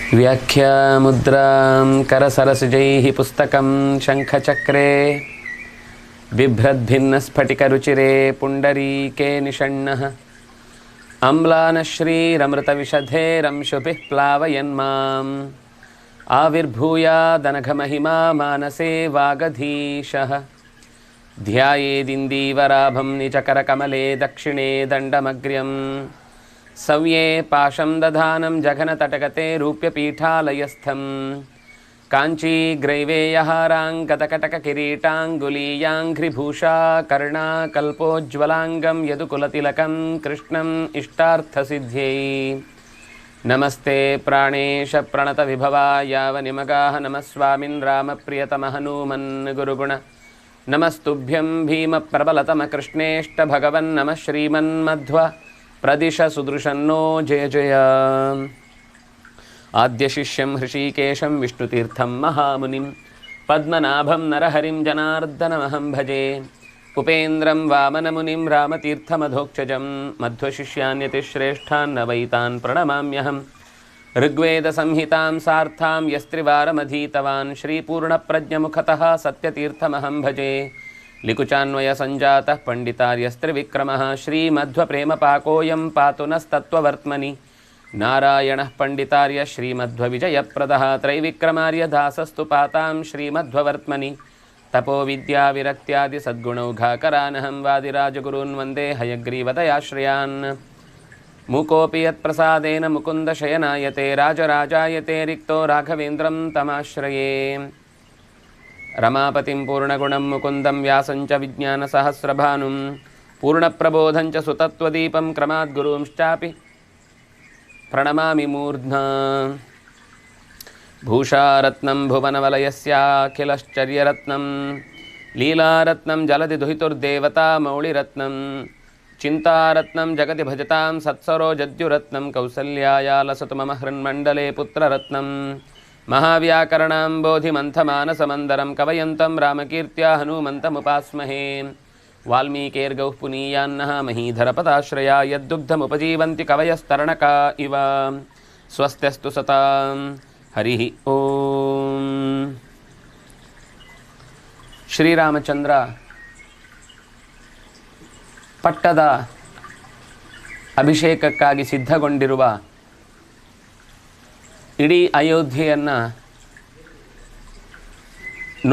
व्याख्यामुद्रां करसरसिजैः पुस्तकं शङ्खचक्रे बिभ्रद्भिन्नस्फटिकरुचिरे पुण्डरीके निषण्णः अम्लानश्रीरमृतविशधेरंशुभिः प्लावयन्माम् आविर्भूयादनघमहिमा मानसे वागधीशः ध्यायेदिन्दीवराभं निजकरकमले दक्षिणे दण्डमग्र्यं सव्ये पाशं दधानं जघनतटगते रूप्यपीठालयस्थं काञ्चीग्रैवेयहाराङ्गतकटककिरीटाङ्गुलीयाङ्घ्रिभूषा कर्णाकल्पोज्ज्वलाङ्गं यदुकुलतिलकं कृष्णम् इष्टार्थसिद्ध्यै नमस्ते प्राणेश प्रणतविभवा यावनिमगाः नमः स्वामिन् रामप्रियतमहनूमन् गुरुगुण नमस्तुभ्यं भीमप्रबलतमकृष्णेष्टभगवन् नमः श्रीमन्मध्व प्रदिश सुदृशन्नो जय जय। आद्यशिष्यं हृषीकेशं विष्णुतीर्थं महामुनिं पद्मनाभं नरहरिं जनार्दनमहं भजे उपेन्द्रं वामनमुनिं रामतीर्थमधोक्षजं मध्वशिष्यान्यतिश्रेष्ठान् नवैतान् प्रणमाम्यहं ऋग्वेदसंहितां सार्थां यस्त्रिवारमधीतवान् श्रीपूर्णप्रज्ञमुखतः सत्यतीर्थमहं भजे लिकुचान्वयसञ्जातः पण्डितार्यस्त्रिविक्रमः श्रीमध्वप्रेमपाकोऽयं पातु नस्तत्त्ववर्त्मनि नारायणः पण्डितार्य श्रीमध्वविजयप्रदः त्रैविक्रमार्यदासस्तु पातां श्रीमध्ववर्त्मनि तपोविद्याविरक्त्यादिसद्गुणौघाकरानहं वादिराजगुरून् वन्दे हयग्रीवदयाश्रयान् मूकोऽपि यत्प्रसादेन मुकुन्दशयनायते राजराजायते रिक्तो राघवेन्द्रं तमाश्रये रमापतिं पूर्णगुणं मुकुन्दं व्यासं च विज्ञानसहस्रभानुं पूर्णप्रबोधं च सुतत्वदीपं क्रमाद्गुरूंश्चापि प्रणमामि मूर्ध्ना भूषारत्नं भुवनवलयस्याखिलश्चर्यरत्नं लीलारत्नं जलधिदुहितुर्देवता मौळिरत्नं चिन्तारत्नं जगति भजतां सत्सरोजद्युरत्नं कौसल्याया लसतु मम हृन्मण्डले पुत्ररत्नं महाव्याकरणाम्बोधिमन्थमानसमन्दरं कवयन्तं रामकीर्त्या हनूमन्तमुपास्महे वाल्मीकेर्गौः पुनीयान्नः महीधरपदाश्रया यद्दुग्धमुपजीवन्ति कवयस्तरणका इव स्वस्त्यस्तु सतां हरिः ओಂ। ಶ್ರೀರಾಮಚಂದ್ರ ಪಟ್ಟದ ಅಭಿಷೇಕಕ್ಕಾಗಿ ಸಿದ್ಧಗೊಂಡಿರುವ ಇಡೀ ಅಯೋಧ್ಯೆಯನ್ನು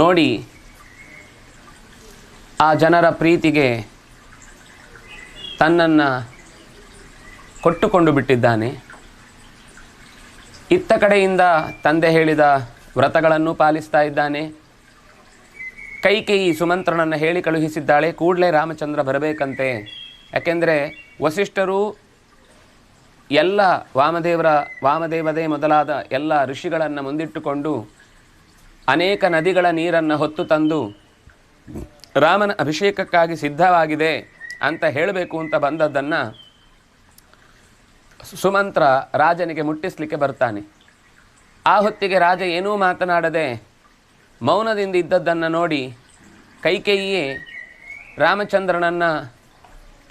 ನೋಡಿ ಆ ಜನರ ಪ್ರೀತಿಗೆ ತನ್ನನ್ನು ಕೊಟ್ಟುಕೊಂಡು ಬಿಟ್ಟಿದ್ದಾನೆ. ಇತ್ತ ಕಡೆಯಿಂದ ತಂದೆ ಹೇಳಿದ ವ್ರತಗಳನ್ನು ಪಾಲಿಸ್ತಾ ಇದ್ದಾನೆ. ಕೈಕೇಯಿ ಸುಮಂತ್ರನನ್ನು ಹೇಳಿ ಕಳುಹಿಸಿದ್ದಾಳೆ, ಕೂಡಲೇ ರಾಮಚಂದ್ರ ಬರಬೇಕಂತೆ. ಯಾಕೆಂದರೆ ವಸಿಷ್ಠರು ಎಲ್ಲ ವಾಮದೇವದೇ ಮೊದಲಾದ ಎಲ್ಲ ಋಷಿಗಳನ್ನು ಮುಂದಿಟ್ಟುಕೊಂಡು ಅನೇಕ ನದಿಗಳ ನೀರನ್ನು ಹೊತ್ತು ತಂದು ರಾಮನ ಅಭಿಷೇಕಕ್ಕಾಗಿ ಸಿದ್ಧವಾಗಿದೆ ಅಂತ ಹೇಳಬೇಕು ಅಂತ ಬಂದದ್ದನ್ನು ಸುಮಂತ್ರ ರಾಜನಿಗೆ ಮುಟ್ಟಿಸಲಿಕ್ಕೆ ಬರ್ತಾನೆ. ಆ ಹೊತ್ತಿಗೆ ರಾಜ ಏನೂ ಮಾತನಾಡದೆ ಮೌನದಿಂದ ಇದ್ದದ್ದನ್ನು ನೋಡಿ ಕೈಕೇಯಿಯೇ ರಾಮಚಂದ್ರನನ್ನು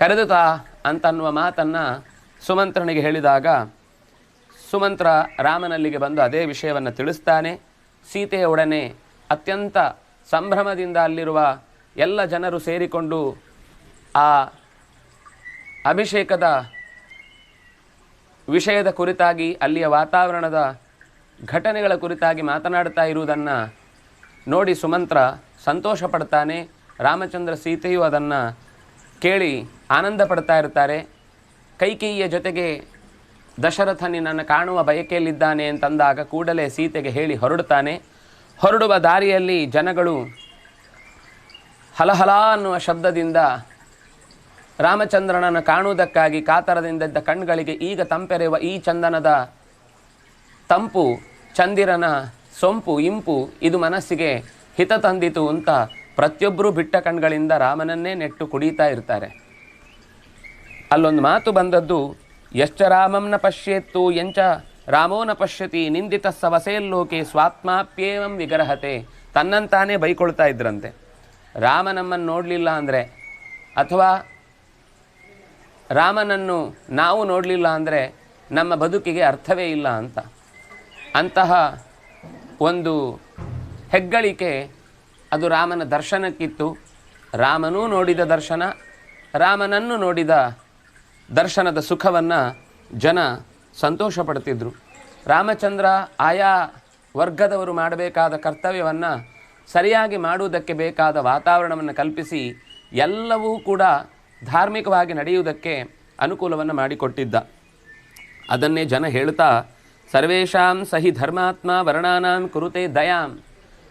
ಕರೆದುತಾ ಅಂತನ್ನುವ ಮಾತನ್ನು ಸುಮಂತ್ರನಿಗೆ ಹೇಳಿದಾಗ ಸುಮಂತ್ರ ರಾಮನಲ್ಲಿಗೆ ಬಂದು ಅದೇ ವಿಷಯವನ್ನು ತಿಳಿಸ್ತಾನೆ. ಸೀತೆಯ ಒಡನೆ ಅತ್ಯಂತ ಸಂಭ್ರಮದಿಂದ ಅಲ್ಲಿರುವ ಎಲ್ಲ ಜನರು ಸೇರಿಕೊಂಡು ಆ ಅಭಿಷೇಕದ ವಿಷಯದ ಕುರಿತಾಗಿ ಅಲ್ಲಿಯ ವಾತಾವರಣದ ಘಟನೆಗಳ ಕುರಿತಾಗಿ ಮಾತನಾಡ್ತಾ ಇರುವುದನ್ನು ನೋಡಿ ಸುಮಂತ್ರ ಸಂತೋಷ ಪಡ್ತಾನೆ. ರಾಮಚಂದ್ರ ಸೀತೆಯು ಅದನ್ನು ಕೇಳಿ ಆನಂದ ಪಡ್ತಾ ಇರ್ತಾರೆ. ಕೈಕೇಯಿಯ ಜೊತೆಗೆ ದಶರಥ ನಿನ್ನನ್ನು ಕಾಣುವ ಬಯಕೆಯಲ್ಲಿದ್ದಾನೆ ಅಂತಂದಾಗ ಕೂಡಲೇ ಸೀತೆಗೆ ಹೇಳಿ ಹೊರಡುತ್ತಾನೆ. ಹೊರಡುವ ದಾರಿಯಲ್ಲಿ ಜನಗಳು ಹಲಹಲ ಅನ್ನುವ ಶಬ್ದದಿಂದ ರಾಮಚಂದ್ರನನ್ನು ಕಾಣುವುದಕ್ಕಾಗಿ ಕಾತರದಿಂದಿದ್ದ ಕಣ್ಗಳಿಗೆ ಈಗ ತಂಪೆರೆಯುವ ಈ ಚಂದನದ ತಂಪು, ಚಂದಿರನ ಸೊಂಪು, ಇಂಪು ಇದು ಮನಸ್ಸಿಗೆ ಹಿತ ತಂದಿತು ಅಂತ ಪ್ರತಿಯೊಬ್ಬರೂ ಬಿಟ್ಟ ಕಣ್ಗಳಿಂದ ರಾಮನನ್ನೇ ನೆಟ್ಟು ಕುಡಿತಾ ಇರ್ತಾರೆ. ಅಲ್ಲೊಂದು ಮಾತು ಬಂದದ್ದು, ಯಶ್ಚ ರಾಮಂ ನ ಪಶ್ಯೇತ್ತು ಎಂಚ ರಾಮೋ ನ ಪಶ್ಯತಿ ನಿಂದಿತ ಸವಸೇಲ್ಲೋಕೆ ಸ್ವಾತ್ಮಾಪ್ಯೇವಂ ವಿಗ್ರಹತೆ. ತನ್ನಂತಾನೇ ಬೈಕೊಳ್ತಾ ಇದ್ರಂತೆ. ರಾಮ ನಮ್ಮನ್ನು ನೋಡಲಿಲ್ಲ ಅಂದರೆ ಅಥವಾ ರಾಮನನ್ನು ನಾವು ನೋಡಲಿಲ್ಲ ಅಂದರೆ ನಮ್ಮ ಬದುಕಿಗೆ ಅರ್ಥವೇ ಇಲ್ಲ ಅಂತ. ಅಂತಹ ಒಂದು ಹೆಗ್ಗಳಿಕೆ ಅದು ರಾಮನ ದರ್ಶನಕ್ಕಿತ್ತು. ರಾಮನೂ ನೋಡಿದ ದರ್ಶನ, ರಾಮನನ್ನು ನೋಡಿದ ದರ್ಶನದ ಸುಖವನ್ನು ಜನ ಸಂತೋಷ ಪಡ್ತಿದ್ರು. ರಾಮಚಂದ್ರ ಆಯಾ ವರ್ಗದವರು ಮಾಡಬೇಕಾದ ಕರ್ತವ್ಯವನ್ನು ಸರಿಯಾಗಿ ಮಾಡುವುದಕ್ಕೆ ಬೇಕಾದ ವಾತಾವರಣವನ್ನು ಕಲ್ಪಿಸಿ ಎಲ್ಲವೂ ಕೂಡ ಧಾರ್ಮಿಕವಾಗಿ ನಡೆಯುವುದಕ್ಕೆ ಅನುಕೂಲವನ್ನು ಮಾಡಿಕೊಟ್ಟಿದ್ದ. ಅದನ್ನೇ ಜನ ಹೇಳ್ತಾ ಸರ್ವೇಷಾಂ ಸಹಿ ಧರ್ಮಾತ್ಮ ವರ್ಣಾನಾಂ ಕುರುತೆ ದಯಾಂ,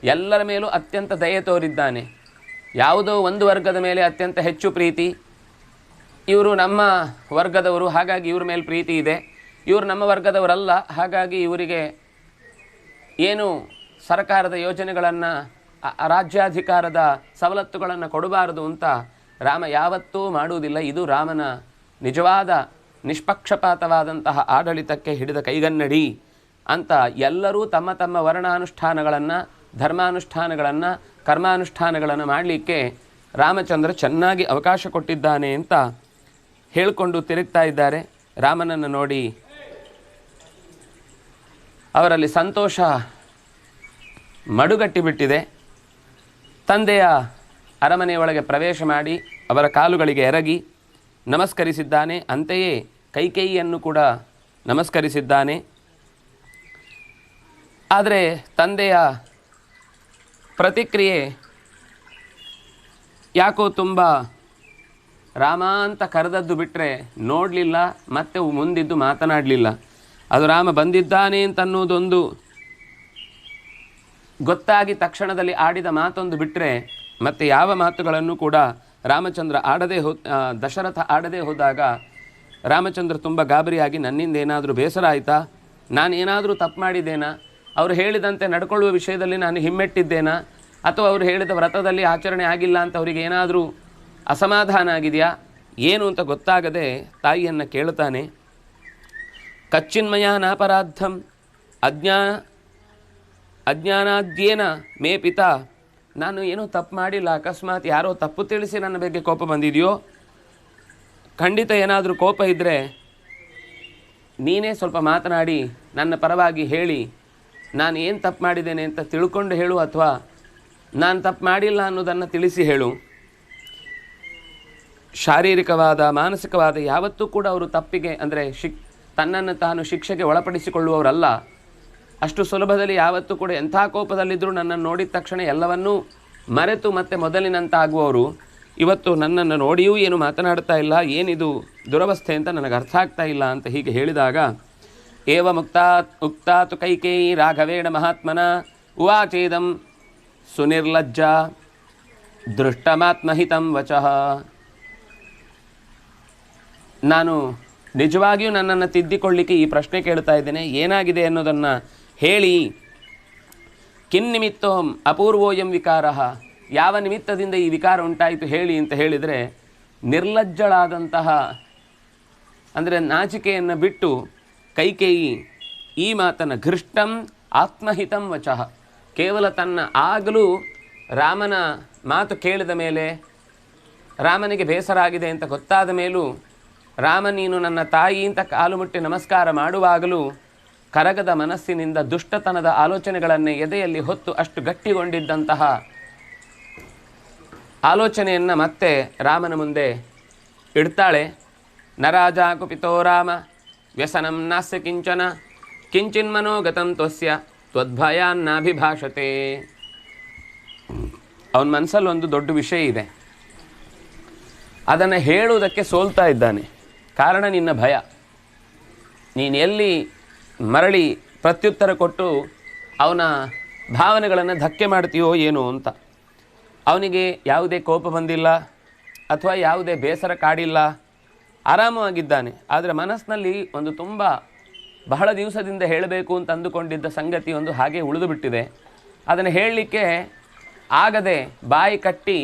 ಎಲ್ಲರ ಮೇಲೂ ಅತ್ಯಂತ ದಯೆ ತೋರಿದ್ದಾನೆ. ಯಾವುದೋ ಒಂದು ವರ್ಗದ ಮೇಲೆ ಅತ್ಯಂತ ಹೆಚ್ಚು ಪ್ರೀತಿ, ಇವರು ನಮ್ಮ ವರ್ಗದವರು ಹಾಗಾಗಿ ಇವ್ರ ಮೇಲೆ ಪ್ರೀತಿ ಇದೆ, ಇವರು ನಮ್ಮ ವರ್ಗದವರಲ್ಲ ಹಾಗಾಗಿ ಇವರಿಗೆ ಏನು ಸರ್ಕಾರದ ಯೋಜನೆಗಳನ್ನು ರಾಜ್ಯಾಧಿಕಾರದ ಸವಲತ್ತುಗಳನ್ನು ಕೊಡಬಾರದು ಅಂತ ರಾಮ ಯಾವತ್ತೂ ಮಾಡುವುದಿಲ್ಲ. ಇದು ರಾಮನ ನಿಜವಾದ ನಿಷ್ಪಕ್ಷಪಾತವಾದಂತಹ ಆಡಳಿತಕ್ಕೆ ಹಿಡಿದ ಕೈಗನ್ನಡಿ ಅಂತ ಎಲ್ಲರೂ ತಮ್ಮ ತಮ್ಮ ವರ್ಣಾನುಷ್ಠಾನಗಳನ್ನು, ಧರ್ಮಾನುಷ್ಠಾನಗಳನ್ನು, ಕರ್ಮಾನುಷ್ಠಾನಗಳನ್ನು ಮಾಡಲಿಕ್ಕೆ ರಾಮಚಂದ್ರ ಚೆನ್ನಾಗಿ ಅವಕಾಶ ಕೊಟ್ಟಿದ್ದಾನೆ ಅಂತ ಹೇಳಿಕೊಂಡು ತಿರುಗ್ತಾ ಇದ್ದಾರೆ. ರಾಮನನ್ನು ನೋಡಿ ಅವರಲ್ಲಿ ಸಂತೋಷ ಮಡುಗಟ್ಟಿಬಿಟ್ಟಿದೆ. ತಂದೆಯ ಅರಮನೆಯೊಳಗೆ ಪ್ರವೇಶ ಮಾಡಿ ಅವರ ಕಾಲುಗಳಿಗೆ ಎರಗಿ ನಮಸ್ಕರಿಸಿದ್ದಾನೆ. ಅಂತೆಯೇ ಕೈಕೇಯಿಯನ್ನು ಕೂಡ ನಮಸ್ಕರಿಸಿದ್ದಾನೆ. ಆದರೆ ತಂದೆಯ ಪ್ರತಿಕ್ರಿಯೆ ಯಾಕೋ ತುಂಬ ರಾಮ ಅಂತ ಕರೆದದ್ದು ಬಿಟ್ಟರೆ ನೋಡಲಿಲ್ಲ, ಮತ್ತೆ ಮುಂದಿದ್ದು ಮಾತನಾಡಲಿಲ್ಲ. ಅದು ರಾಮ ಬಂದಿದ್ದಾನೆ ಅಂತನ್ನೋದೊಂದು ಗೊತ್ತಾಗಿ ತಕ್ಷಣದಲ್ಲಿ ಆಡಿದ ಮಾತೊಂದು ಬಿಟ್ಟರೆ ಮತ್ತು ಯಾವ ಮಾತುಗಳನ್ನು ಕೂಡ ರಾಮಚಂದ್ರ ದಶರಥ ಆಡದೇ ಹೋದಾಗ ರಾಮಚಂದ್ರ ತುಂಬ ಗಾಬರಿಯಾಗಿ ನನ್ನಿಂದ ಏನಾದರೂ ಬೇಸರ ಆಯಿತಾ, ನಾನು ಏನಾದರೂ ತಪ್ಪು ಮಾಡಿದ್ದೇನಾ, ಅವರು ಹೇಳಿದಂತೆ ನಡ್ಕೊಳ್ಳುವ ವಿಷಯದಲ್ಲಿ ನಾನು ಹಿಮ್ಮೆಟ್ಟಿದ್ದೇನಾ, ಅಥವಾ ಅವರು ಹೇಳಿದ ವ್ರತದಲ್ಲಿ ಆಚರಣೆ ಆಗಿಲ್ಲ ಅಂತ ಅವರಿಗೆ ಏನಾದರೂ ಅಸಮಾಧಾನ ಆಗಿದೆಯಾ ಏನು ಅಂತ ಗೊತ್ತಾಗದೆ ತಾಯಿಯನ್ನು ಕೇಳ್ತಾನೆ. ಕಚ್ಚಿನ್ಮಯ ನಾಪರಾಧಂ ಅಜ್ಞಾನಾದ್ಯೇನ ಮೇ ಪಿತಾ, ನಾನು ಏನೂ ತಪ್ಪು ಮಾಡಿಲ್ಲ, ಅಕಸ್ಮಾತ್ ಯಾರೋ ತಪ್ಪು ತಿಳಿಸಿ ನನ್ನ ಬಗ್ಗೆ ಕೋಪ ಬಂದಿದೆಯೋ, ಖಂಡಿತ ಏನಾದರೂ ಕೋಪ ಇದ್ದರೆ ನೀನೇ ಸ್ವಲ್ಪ ಮಾತನಾಡಿ ನನ್ನ ಪರವಾಗಿ ಹೇಳಿ ನಾನು ಏನು ತಪ್ಪು ಮಾಡಿದ್ದೇನೆ ಅಂತ ತಿಳ್ಕೊಂಡು ಹೇಳು, ಅಥವಾ ನಾನು ತಪ್ಪು ಮಾಡಿಲ್ಲ ಅನ್ನೋದನ್ನು ತಿಳಿಸಿ ಹೇಳು. ಶಾರೀರಿಕವಾದ ಮಾನಸಿಕವಾದ ಯಾವತ್ತೂ ಕೂಡ ಅವರು ತಪ್ಪಿಗೆ ಅಂದರೆ ತನ್ನನ್ನು ತಾನು ಶಿಕ್ಷೆಗೆ ಒಳಪಡಿಸಿಕೊಳ್ಳುವವರಲ್ಲ. ಅಷ್ಟು ಸುಲಭದಲ್ಲಿ ಯಾವತ್ತೂ ಕೂಡ ಎಂಥ ಕೋಪದಲ್ಲಿದ್ದರೂ ನನ್ನನ್ನು ನೋಡಿದ ತಕ್ಷಣ ಎಲ್ಲವನ್ನೂ ಮರೆತು ಮತ್ತೆ ಮೊದಲಿನಂತಾಗುವವರು ಇವತ್ತು ನನ್ನನ್ನು ನೋಡಿಯೂ ಏನು ಮಾತನಾಡ್ತಾ ಇಲ್ಲ, ಏನಿದು ದುರವಸ್ಥೆ ಅಂತ ನನಗೆ ಅರ್ಥ ಆಗ್ತಾ ಇಲ್ಲ ಅಂತ ಹೀಗೆ ಹೇಳಿದಾಗ ಏವ ಉಕ್ತಾತು ಕೈಕೇಯಿ ರಾಘವೇಣ ಮಹಾತ್ಮನ ಉವಾಚೇದಂ ಸುನಿರ್ಲಜ್ಜ ದೃಷ್ಟಮಾತ್ಮಹಿತಂ ವಚಃ. ನಾನು ನಿಜವಾಗಿಯೂ ನನ್ನನ್ನು ತಿದ್ದಿಕೊಳ್ಳಿಕ್ಕೆ ಈ ಪ್ರಶ್ನೆ ಕೇಳ್ತಾ ಇದ್ದೇನೆ, ಏನಾಗಿದೆ ಅನ್ನೋದನ್ನು ಹೇಳಿ. ಕಿನ್ನಿಮಿತ್ತೋಂ ಅಪೂರ್ವೋಯಂ ವಿಕಾರ, ಯಾವ ನಿಮಿತ್ತದಿಂದ ಈ ವಿಕಾರ ಉಂಟಾಯಿತು ಹೇಳಿ ಅಂತ ಹೇಳಿದರೆ ನಿರ್ಲಜ್ಜಳಾದಂತಹ ಅಂದರೆ ನಾಚಿಕೆಯನ್ನು ಬಿಟ್ಟು ಕೈಕೇಯಿ ಈ ಮಾತನ್ನು ಘೃಷ್ಟಂ ಆತ್ಮಹಿತಂ ವಚಃ, ಕೇವಲ ತನ್ನ ಆಗಲೂ ರಾಮನ ಮಾತು ಕೇಳಿದ ಮೇಲೆ ರಾಮನಿಗೆ ಬೇಸರ ಆಗಿದೆ ಅಂತ ಗೊತ್ತಾದ ಮೇಲೂ ರಾಮ ನೀನು ನನ್ನ ತಾಯಿ ಅಂತ ಕಾಲು ಮುಟ್ಟಿ ನಮಸ್ಕಾರ ಮಾಡುವಾಗಲೂ ಕರಗದ ಮನಸ್ಸಿನಿಂದ ದುಷ್ಟತನದ ಆಲೋಚನೆಗಳನ್ನೇ ಎದೆಯಲ್ಲಿ ಹೊತ್ತು ಅಷ್ಟು ಗಟ್ಟಿಗೊಂಡಿದ್ದಂತಹ ಆಲೋಚನೆಯನ್ನು ಮತ್ತೆ ರಾಮನ ಮುಂದೆ ಇಡ್ತಾಳೆ. ನರಾಜ ಕುಪಿತೋ ರಾಮ ವ್ಯಸನಂ ನಾಸ್ಯ ಕಿಂಚನ ಕಿಂಚಿನ್ಮನೋಗತಂ ತ್ವಸ್ಯ ತ್ವದ್ಭಯಾನ್ನಾಭಿಭಾಷತೆ. ಅವನ ಮನಸ್ಸಲ್ಲಿ ಒಂದು ದೊಡ್ಡ ವಿಷಯ ಇದೆ, ಅದನ್ನು ಹೇಳುವುದಕ್ಕೆ ಸೋಲ್ತಾ ಇದ್ದಾನೆ. ಕಾರಣ ನಿನ್ನ ಭಯ, ನೀನು ಎಲ್ಲಿ ಮರಳಿ ಪ್ರತ್ಯುತ್ತರ ಕೊಟ್ಟು ಅವನ ಭಾವನೆಗಳನ್ನು ಧಕ್ಕೆ ಮಾಡ್ತೀಯೋ ಏನು ಅಂತ. ಅವನಿಗೆ ಯಾವುದೇ ಕೋಪ ಬಂದಿಲ್ಲ ಅಥವಾ ಯಾವುದೇ ಬೇಸರ ಕಾಡಿಲ್ಲ, ಆರಾಮವಾಗಿದ್ದಾನೆ. ಆದರೆ ಮನಸ್ಸಿನಲ್ಲಿ ಒಂದು ಬಹಳ ದಿವಸದಿಂದ ಹೇಳಬೇಕು ಅಂತ ಅಂದುಕೊಂಡಿದ್ದ ಸಂಗತಿ ಒಂದು ಹಾಗೆ ಉಳಿದು ಬಿಟ್ಟಿದೆ. ಅದನ್ನು ಹೇಳಲಿಕ್ಕೆ ಆಗದೆ ಬಾಯಿ ಕಟ್ಟಿ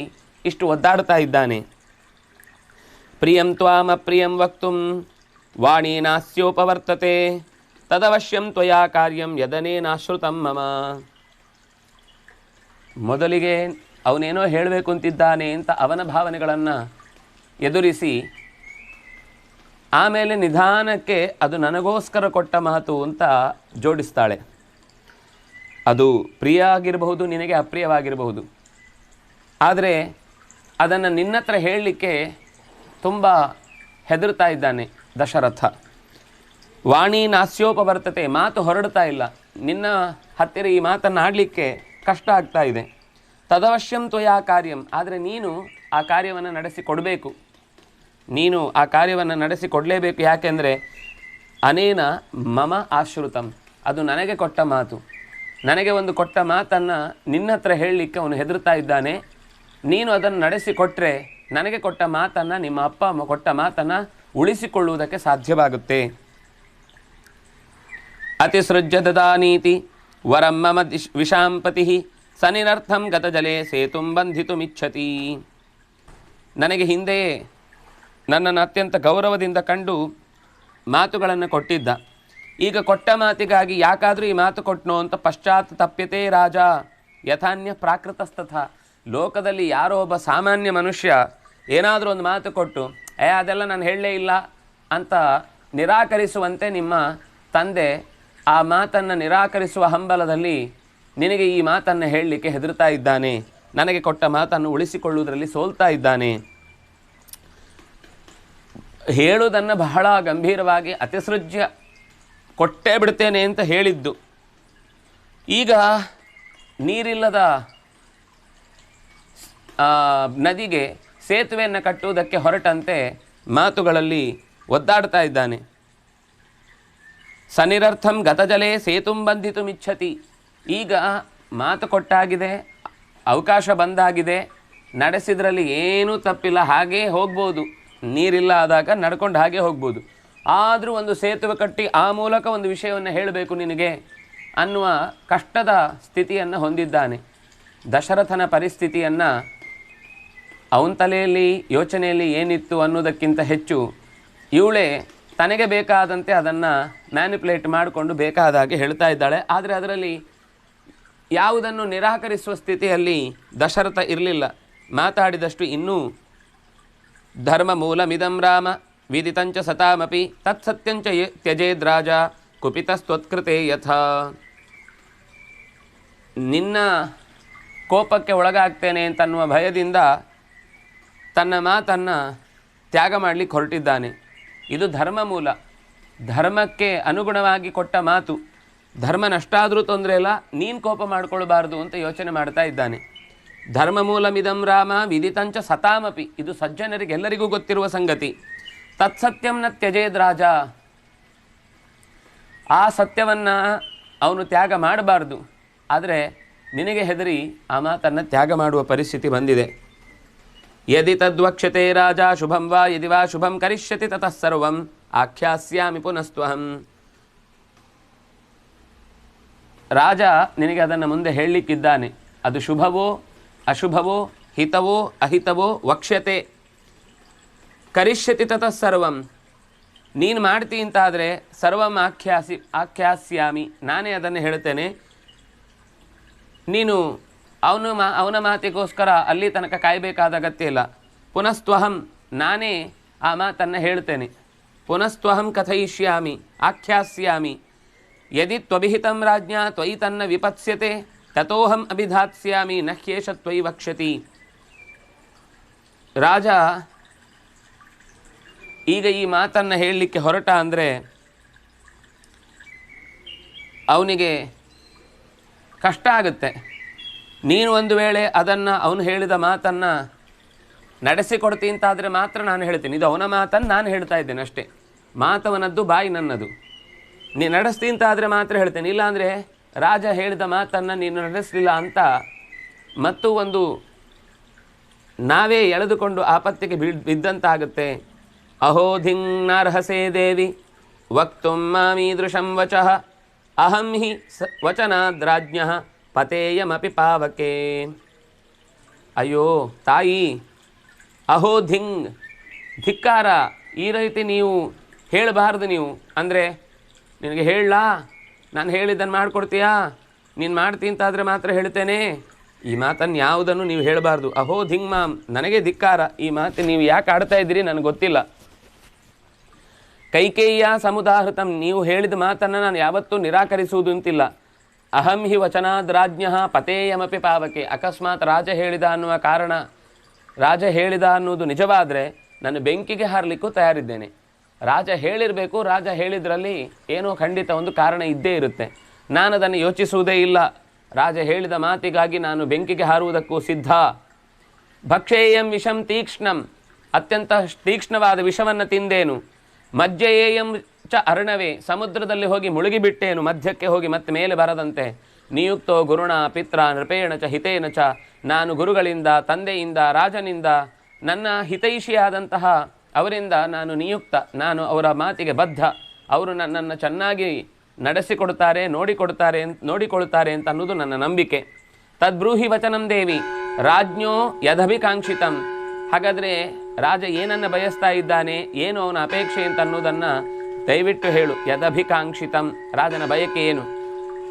ಇಷ್ಟು ಒದ್ದಾಡ್ತಾ ಇದ್ದಾನೆ. ಪ್ರಿಯಂ ತ್ವಾಮ ಪ್ರಿಯಂ ವಕ್ತುಂ ವಾಣಿ ನಾಸ್ಯೋಪವರ್ತತೆ ತದವಶ್ಯಂ ತ್ವಯಾ ಕಾರ್ಯಂ ಯದನೇನಾಶ್ರುತಂ ಮಮ. ಮೊದಲಿಗೆ ಅವನೇನೋ ಹೇಳಬೇಕು ಅಂತಿದ್ದಾನೆ ಅಂತ ಅವನ ಭಾವನೆಗಳನ್ನು ಎದುರಿಸಿ ಆಮೇಲೆ ನಿಧಾನಕ್ಕೆ ಅದು ನನಗೋಸ್ಕರ ಕೊಟ್ಟ ಮಾತು ಅಂತ ಜೋಡಿಸ್ತಾಳೆ. ಅದು ಪ್ರಿಯ ಆಗಿರಬಹುದು, ನಿನಗೆ ಅಪ್ರಿಯವಾಗಿರಬಹುದು. ಆದರೆ ಅದನ್ನು ನಿನ್ನ ಹತ್ರ ಹೇಳಲಿಕ್ಕೆ ತುಂಬ ಹೆದರ್ತಾ ಇದ್ದಾನೆ ದಶರಥ. ವಾಣಿ ನಾಸ್ಯೋಪವರ್ತತೆ, ಮಾತು ಹೊರಡ್ತಾ ಇಲ್ಲ. ನಿನ್ನ ಹತ್ತಿರ ಈ ಮಾತನ್ನು ಆಡಲಿಕ್ಕೆ ಕಷ್ಟ ಆಗ್ತಾ ಇದೆ. ತದವಶ್ಯಂ ತ್ವಯಾ ಕಾರ್ಯಂ, ಆದರೆ ನೀನು ಆ ಕಾರ್ಯವನ್ನು ನಡೆಸಿಕೊಡಬೇಕು. ನೀನು ಆ ಕಾರ್ಯವನ್ನು ನಡೆಸಿಕೊಡಲೇಬೇಕು. ಯಾಕೆಂದರೆ ಅನೇನ ಮಮ ಆಶ್ರುತಂ, ಅದು ನನಗೆ ಕೊಟ್ಟ ಮಾತು. ನನಗೆ ಒಂದು ಕೊಟ್ಟ ಮಾತನ್ನು ನಿನ್ನ ಹತ್ರ ಹೇಳಲಿಕ್ಕೆ ಅವನು ಹೆದರ್ತಾ ಇದ್ದಾನೆ. ನೀನು ಅದನ್ನು ನಡೆಸಿಕೊಟ್ರೆ ನನಗೆ ಕೊಟ್ಟ ಮಾತನ್ನು, ನಿಮ್ಮ ಅಪ್ಪ ಅಮ್ಮ ಕೊಟ್ಟ ಮಾತನ್ನು ಉಳಿಸಿಕೊಳ್ಳುವುದಕ್ಕೆ ಸಾಧ್ಯವಾಗುತ್ತೆ. ಅತಿಸೃಜ್ಯ ದದಾನೀತಿ ವರಂ ಮಮ ವಿಷಾಂಪತಿ ಸನಿನರ್ಥಂ ಗತಜಲೆ ಸೇತುಂ ಬಂಧಿತುಮಿಚ್ಛತಿ. ನನಗೆ ಹಿಂದೆಯೇ ನನ್ನನ್ನು ಅತ್ಯಂತ ಗೌರವದಿಂದ ಕಂಡು ಮಾತುಗಳನ್ನು ಕೊಟ್ಟಿದ್ದ. ಈಗ ಕೊಟ್ಟ ಮಾತಿಗಾಗಿ ಯಾಕಾದರೂ ಈ ಮಾತು ಕೊಟ್ಟನೋ ಅಂತ ಪಶ್ಚಾತ್ ತಪ್ಯತೆ ರಾಜ ಯಥಾನ್ಯ ಪ್ರಾಕೃತಸ್ತಥ. ಲೋಕದಲ್ಲಿ ಯಾರೋ ಒಬ್ಬ ಸಾಮಾನ್ಯ ಮನುಷ್ಯ ಏನಾದರೂ ಒಂದು ಮಾತು ಕೊಟ್ಟು ಅದೆಲ್ಲ ನಾನು ಹೇಳಲೇ ಇಲ್ಲ ಅಂತ ನಿರಾಕರಿಸುವಂತೆ ನಿಮ್ಮ ತಂದೆ ಆ ಮಾತನ್ನು ನಿರಾಕರಿಸುವ ಹಂಬಲದಲ್ಲಿ ನಿನಗೆ ಈ ಮಾತನ್ನು ಹೇಳಲಿಕ್ಕೆ ಹೆದರ್ತಾ ಇದ್ದಾನೆ. ನನಗೆ ಕೊಟ್ಟ ಮಾತನ್ನು ಉಳಿಸಿಕೊಳ್ಳುವುದರಲ್ಲಿ ಸೋಲ್ತಾ ಇದ್ದಾನೆ. ಹೇಳುವುದನ್ನು ಬಹಳ ಗಂಭೀರವಾಗಿ ಅತಿಸೃಜ್ಯ ಕೊಟ್ಟೇ ಬಿಡ್ತೇನೆ ಅಂತ ಹೇಳಿದ್ದು, ಈಗ ನೀರಿಲ್ಲದ ನದಿಗೆ ಸೇತುವೆಯನ್ನು ಕಟ್ಟುವುದಕ್ಕೆ ಹೊರಟಂತೆ ಮಾತುಗಳಲ್ಲಿ ಒದ್ದಾಡ್ತಾ ಇದ್ದಾನೆ. ಸನಿರರ್ಥಂ ಗತಜಲೆ ಸೇತುಂ ಬಂಧಿತುಮಿಚ್ಛತಿ. ಈಗ ಮಾತು ಕೊಟ್ಟಾಗಿದೆ, ಅವಕಾಶ ಬಂದಾಗಿದೆ, ನಡೆಸಿದ್ರಲ್ಲಿ ಏನೂ ತಪ್ಪಿಲ್ಲ, ಹಾಗೇ ಹೋಗ್ಬೋದು. ನೀರಿಲ್ಲ ಆದಾಗ ನಡ್ಕೊಂಡು ಹಾಗೆ ಹೋಗ್ಬೋದು. ಆದರೂ ಒಂದು ಸೇತುವೆ ಕಟ್ಟಿ ಆ ಮೂಲಕ ಒಂದು ವಿಷಯವನ್ನು ಹೇಳಬೇಕು ನಿನಗೆ ಅನ್ನುವ ಕಷ್ಟದ ಸ್ಥಿತಿಯನ್ನು ಹೊಂದಿದ್ದಾನೆ. ದಶರಥನ ಪರಿಸ್ಥಿತಿಯನ್ನು ಅವನ ತಲೆಯಲ್ಲಿ ಯೋಚನೆಯಲ್ಲಿ ಏನಿತ್ತು ಅನ್ನೋದಕ್ಕಿಂತ ಹೆಚ್ಚು ಇವಳೇ ತನಗೆ ಬೇಕಾದಂತೆ ಅದನ್ನು ಮ್ಯಾನಿಪುಲೇಟ್ ಮಾಡಿಕೊಂಡು ಬೇಕಾದಾಗೆ ಹೇಳ್ತಾ ಇದ್ದಾಳೆ. ಆದರೆ ಅದರಲ್ಲಿ ಯಾವುದನ್ನು ನಿರಾಕರಿಸುವ ಸ್ಥಿತಿಯಲ್ಲಿ ದಶರಥ ಇರಲಿಲ್ಲ. ಮಾತಾಡಿದಷ್ಟು ಇನ್ನೂ ಧರ್ಮ ಮೂಲಮಿದಂ ರಾಮ ವಿದಿತಂಚ ಸತಾಮಪಿ ತತ್ಸತ್ಯಂಚ ತ್ಯಜೇದ್ರಾಜ ಕುಪಿತಸ್ತ್ವತ್ಕೃತೆ ಯಥಾ. ನಿನ್ನ ಕೋಪಕ್ಕೆ ಒಳಗಾಗ್ತೇನೆ ಅಂತನ್ನುವ ಭಯದಿಂದ ತನ್ನ ಮಾತನ್ನು ತ್ಯಾಗ ಮಾಡಲಿಕ್ಕೆ ಹೊರಟಿದ್ದಾನೆ. ಇದು ಧರ್ಮ ಮೂಲ, ಧರ್ಮಕ್ಕೆ ಅನುಗುಣವಾಗಿ ಕೊಟ್ಟ ಮಾತು. ಧರ್ಮ ನಷ್ಟ ಆದರೂ ತೊಂದರೆ ಇಲ್ಲ, ನೀನು ಕೋಪ ಮಾಡಿಕೊಳ್ಬಾರ್ದು ಅಂತ ಯೋಚನೆ ಮಾಡ್ತಾ ಇದ್ದಾನೆ. ಧರ್ಮ ಮೂಲಮಿದಂ ರಾಮ ವಿದಿತಂಚ ಸತಾಮಪಿ, ಇದು ಸಜ್ಜನರಿಗೆಲ್ಲರಿಗೂ ಗೊತ್ತಿರುವ ಸಂಗತಿ. ತತ್ಸತ್ಯಂ ನ ತ್ಯಜೇದ್ ರಾಜ, ಆ ಸತ್ಯವನ್ನು ಅವನು ತ್ಯಾಗ ಮಾಡಬಾರ್ದು. ಆದರೆ ನಿನಗೆ ಹೆದರಿ ಆ ಮಾತನ್ನು ತ್ಯಾಗ ಮಾಡುವ ಪರಿಸ್ಥಿತಿ ಬಂದಿದೆ. ಯದಿ ತದ್ವಕ್ಷ್ಯತೆ ರಾಜ ಶುಭಂ ವಾ ಯದಿ ವಾ ಶುಭಂ ಕರಿಷ್ಯತಿ ತತಃ ಸರ್ವಂ ಆಖ್ಯಾಸ್ಯಾಮಿ ಪುನಸ್ತ್ವಹಂ. ರಾಜ ನಿನಗೆ ಅದನ್ನು ಮುಂದೆ ಹೇಳಲಿಕ್ಕಿದ್ದಾನೆ. ಅದು ಶುಭವೋ ಅಶುಭವೋ ಹಿತವೋ ಅಹಿತವೋ ವಕ್ಷ್ಯತೆ ಕರಿಷ್ಯತಿ ತತಃ ಸರ್ವಂ. ನೀನು ಮಾಡ್ತಿ ಅಂತಾದರೆ ಸರ್ವಂ ಆಖ್ಯಾಸ್ಯಾಮಿ, ನಾನೇ ಅದನ್ನು ಹೇಳ್ತೇನೆ. ನೀನು ಅವನ ಮಾತಿಗೋಸ್ಕರ ಅಲ್ಲಿ ತನಕ ಕಾಯಬೇಕಾದ ಅಗತ್ಯ ಇಲ್ಲ. ಪುನಸ್ತ್ವಹಂ, ನಾನೇ ಆ ಮಾತನ್ನು ಹೇಳ್ತೇನೆ. ಪುನಸ್ತ್ವಹಂ ಕಥಯಿಷ್ಯಾಮಿ ಆಖ್ಯಾಸ್ಯಾಮಿ. ಯದಿ ತ್ವಭಿಹಿತಂ ರಾಜ್ಞಾ ತ್ವಯಿ ತನ್ನ ವಿಪತ್ಸ್ಯತೆ ತತೋಹಂ ಅಭಿಧಾತ್ಸ್ಯಾಮಿ ನ ಹ್ಯೇಷ ತ್ವಯಿ ವಕ್ಷ್ಯತಿ. ರಾಜ ಈಗ ಈ ಮಾತನ್ನು ಹೇಳಲಿಕ್ಕೆ ಹೊರಟ ಅಂದರೆ ಅವನಿಗೆ ಕಷ್ಟ ಆಗುತ್ತೆ. ನೀನು ಒಂದು ವೇಳೆ ಅದನ್ನು ಅವನು ಹೇಳಿದ ಮಾತನ್ನು ನಡೆಸಿಕೊಡ್ತೀನಿ ಅಂತಾದರೆ ಮಾತ್ರ ನಾನು ಹೇಳ್ತೀನಿ. ಇದು ಅವನ ಮಾತನ್ನು ನಾನು ಹೇಳ್ತಾ ಇದ್ದೇನೆ ಅಷ್ಟೇ. ಮಾತವನದ್ದು, ಬಾಯಿ ನನ್ನದು. ನೀನು ನಡೆಸ್ತೀನಿ ಅಂತಾದರೆ ಮಾತ್ರ ಹೇಳ್ತೇನೆ. ಇಲ್ಲಾಂದರೆ ರಾಜ ಹೇಳಿದ ಮಾತನ್ನು ನೀನು ನಡೆಸಲಿಲ್ಲ ಅಂತ ಮತ್ತು ಒಂದು ನಾವೇ ಎಳೆದುಕೊಂಡು ಆಪತ್ತಿಗೆ ಬಿದ್ದಂತಾಗುತ್ತೆ. ಅಹೋಧಿಂಗ್ ನಾರ್ಹಸೇ ದೇವಿ ವಕ್ತುಂ ಮಾಮೀದೃಶಂ ವಚಃ ಅಹಂ ಹಿ ವಚನಾದ್ರಾಜ್ಞಃ ಪತೇಯಮಪಿ ಪಾವಕೆ. ಅಯ್ಯೋ ತಾಯಿ, ಅಹೋಧಿಂಗ್, ಧಿಕ್ಕಾರ, ಈ ರೀತಿ ನೀವು ಹೇಳಬಾರ್ದು. ನೀವು ಅಂದರೆ ನಿನಗೆ ಹೇಳಲಾ, ನಾನು ಹೇಳಿದ್ದನ್ನು ಮಾಡಿಕೊಡ್ತೀಯಾ, ನೀನು ಮಾಡ್ತೀನಿ ಅಂತಾದರೆ ಮಾತ್ರ ಹೇಳ್ತೇನೆ. ಈ ಮಾತನ್ನು ಯಾವುದನ್ನು ನೀವು ಹೇಳಬಾರ್ದು. ಅಹೋಧಿಂಗ್ ಮಾಮ್, ನನಗೆ ಧಿಕ್ಕಾರ. ಈ ಮಾತು ನೀವು ಯಾಕೆ ಆಡ್ತಾ ಇದ್ದೀರಿ ನನಗೆ ಗೊತ್ತಿಲ್ಲ. ಕೈಕೇಯ್ಯ ಸಮುದಾಹೃತಂ, ನೀವು ಹೇಳಿದ ಮಾತನ್ನು ನಾನು ಯಾವತ್ತೂ ನಿರಾಕರಿಸುವುದು ಅಂತಿಲ್ಲ. ಅಹಂ ಹಿ ವಚನಾದ್ ರಾಜ್ಞಃ ಪತೇಯಮಪಿ ಪಾವಕೆ. ಅಕಸ್ಮಾತ್ ರಾಜ ಹೇಳಿದ ಅನ್ನುವ ಕಾರಣ, ರಾಜ ಹೇಳಿದ ಅನ್ನುವುದು ನಿಜವಾದರೆ ನಾನು ಬೆಂಕಿಗೆ ಹಾರಲಿಕ್ಕೂ ತಯಾರಿದ್ದೇನೆ. ರಾಜ ಹೇಳಿರಬೇಕು, ರಾಜ ಹೇಳಿದ್ರಲ್ಲಿ ಏನೋ ಖಂಡಿತ ಒಂದು ಕಾರಣ ಇದ್ದೇ ಇರುತ್ತೆ. ನಾನು ಅದನ್ನು ಯೋಚಿಸುವುದೇ ಇಲ್ಲ. ರಾಜ ಹೇಳಿದ ಮಾತಿಗಾಗಿ ನಾನು ಬೆಂಕಿಗೆ ಹಾರುವುದಕ್ಕೂ ಸಿದ್ಧ. ಭಕ್ಷೇಯಂ ವಿಷಂ ತೀಕ್ಷ್ಣಂ, ಅತ್ಯಂತ ತೀಕ್ಷ್ಣವಾದ ವಿಷವನ್ನು ತಿಂದೇನು. ಮಜ್ಜಯೇಯಂ ಚ ಅರ್ಣವೇ, ಸಮುದ್ರದಲ್ಲಿ ಹೋಗಿ ಮುಳುಗಿಬಿಟ್ಟೇನು, ಮಧ್ಯಕ್ಕೆ ಹೋಗಿ ಮತ್ತೆ ಮೇಲೆ ಬರದಂತೆ. ನಿಯುಕ್ತೋ ಗುರುಣ ಪಿತ್ರ ನೃಪೇಣ ಚ ಹಿತೇನ ಚ, ನಾನು ಗುರುಗಳಿಂದ, ತಂದೆಯಿಂದ, ರಾಜನಿಂದ, ನನ್ನ ಹಿತೈಷಿಯಾದಂತಹ ಅವರಿಂದ ನಾನು ನಿಯುಕ್ತ, ನಾನು ಅವರ ಮಾತಿಗೆ ಬದ್ಧ. ಅವರು ನನ್ನನ್ನು ಚೆನ್ನಾಗಿ ನಡೆಸಿಕೊಡ್ತಾರೆ, ನೋಡಿಕೊಳ್ತಾರೆ ಅಂತ ಅನ್ನೋದು ನನ್ನ ನಂಬಿಕೆ. ತದ್ಬ್ರೂಹಿ ವಚನಂ ದೇವಿ ರಾಜ್ಞೋ ಯದಭಿಕಾಂಕ್ಷಿತಂ. ಹಾಗಾದರೆ ರಾಜ ಏನನ್ನು ಬಯಸ್ತಾ ಇದ್ದಾನೆ, ಏನು ಅವನ ಅಪೇಕ್ಷೆ ಅಂತ ಅನ್ನೋದನ್ನು ದಯವಿಟ್ಟು ಹೇಳು. ಯದಭಿಕಾಂಕ್ಷಿತಂ, ರಾಜನ ಬಯಕೆ ಏನು.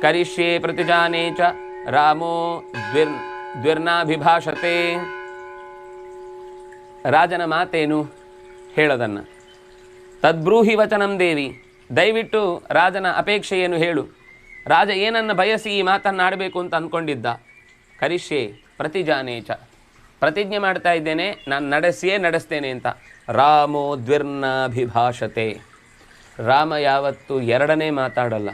ಕರಿಷ್ಯೆ ಪ್ರತಿಜಾನೇ ಚ ರಾಮೋ ದ್ವಿರ್ನಾಭಿಭಾಷತೆ. ರಾಜನ ಮಾತೇನು ಹೇಳೋದನ್ನು. ತದ್ಬ್ರೂಹಿ ವಚನಂ ದೇವಿ, ದಯವಿಟ್ಟು ರಾಜನ ಅಪೇಕ್ಷೆ ಏನು ಹೇಳು. ರಾಜ ಏನನ್ನು ಬಯಸಿ ಈ ಮಾತನ್ನು ಆಡಬೇಕು ಅಂತ ಅಂದ್ಕೊಂಡಿದ್ದ. ಕರಿಷ್ಯೆ ಪ್ರತಿಜಾನೇಚ, ಪ್ರತಿಜ್ಞೆ ಮಾಡ್ತಾ ಇದ್ದೇನೆ, ನಾನು ನಡೆಸ್ತೇನೆ ಅಂತ. ರಾಮೋ ದ್ವಿರ್ನಾಭಿಭಾಷತೆ, ರಾಮ ಯಾವತ್ತು ಎರಡನೇ ಮಾತಾಡಲ್ಲ.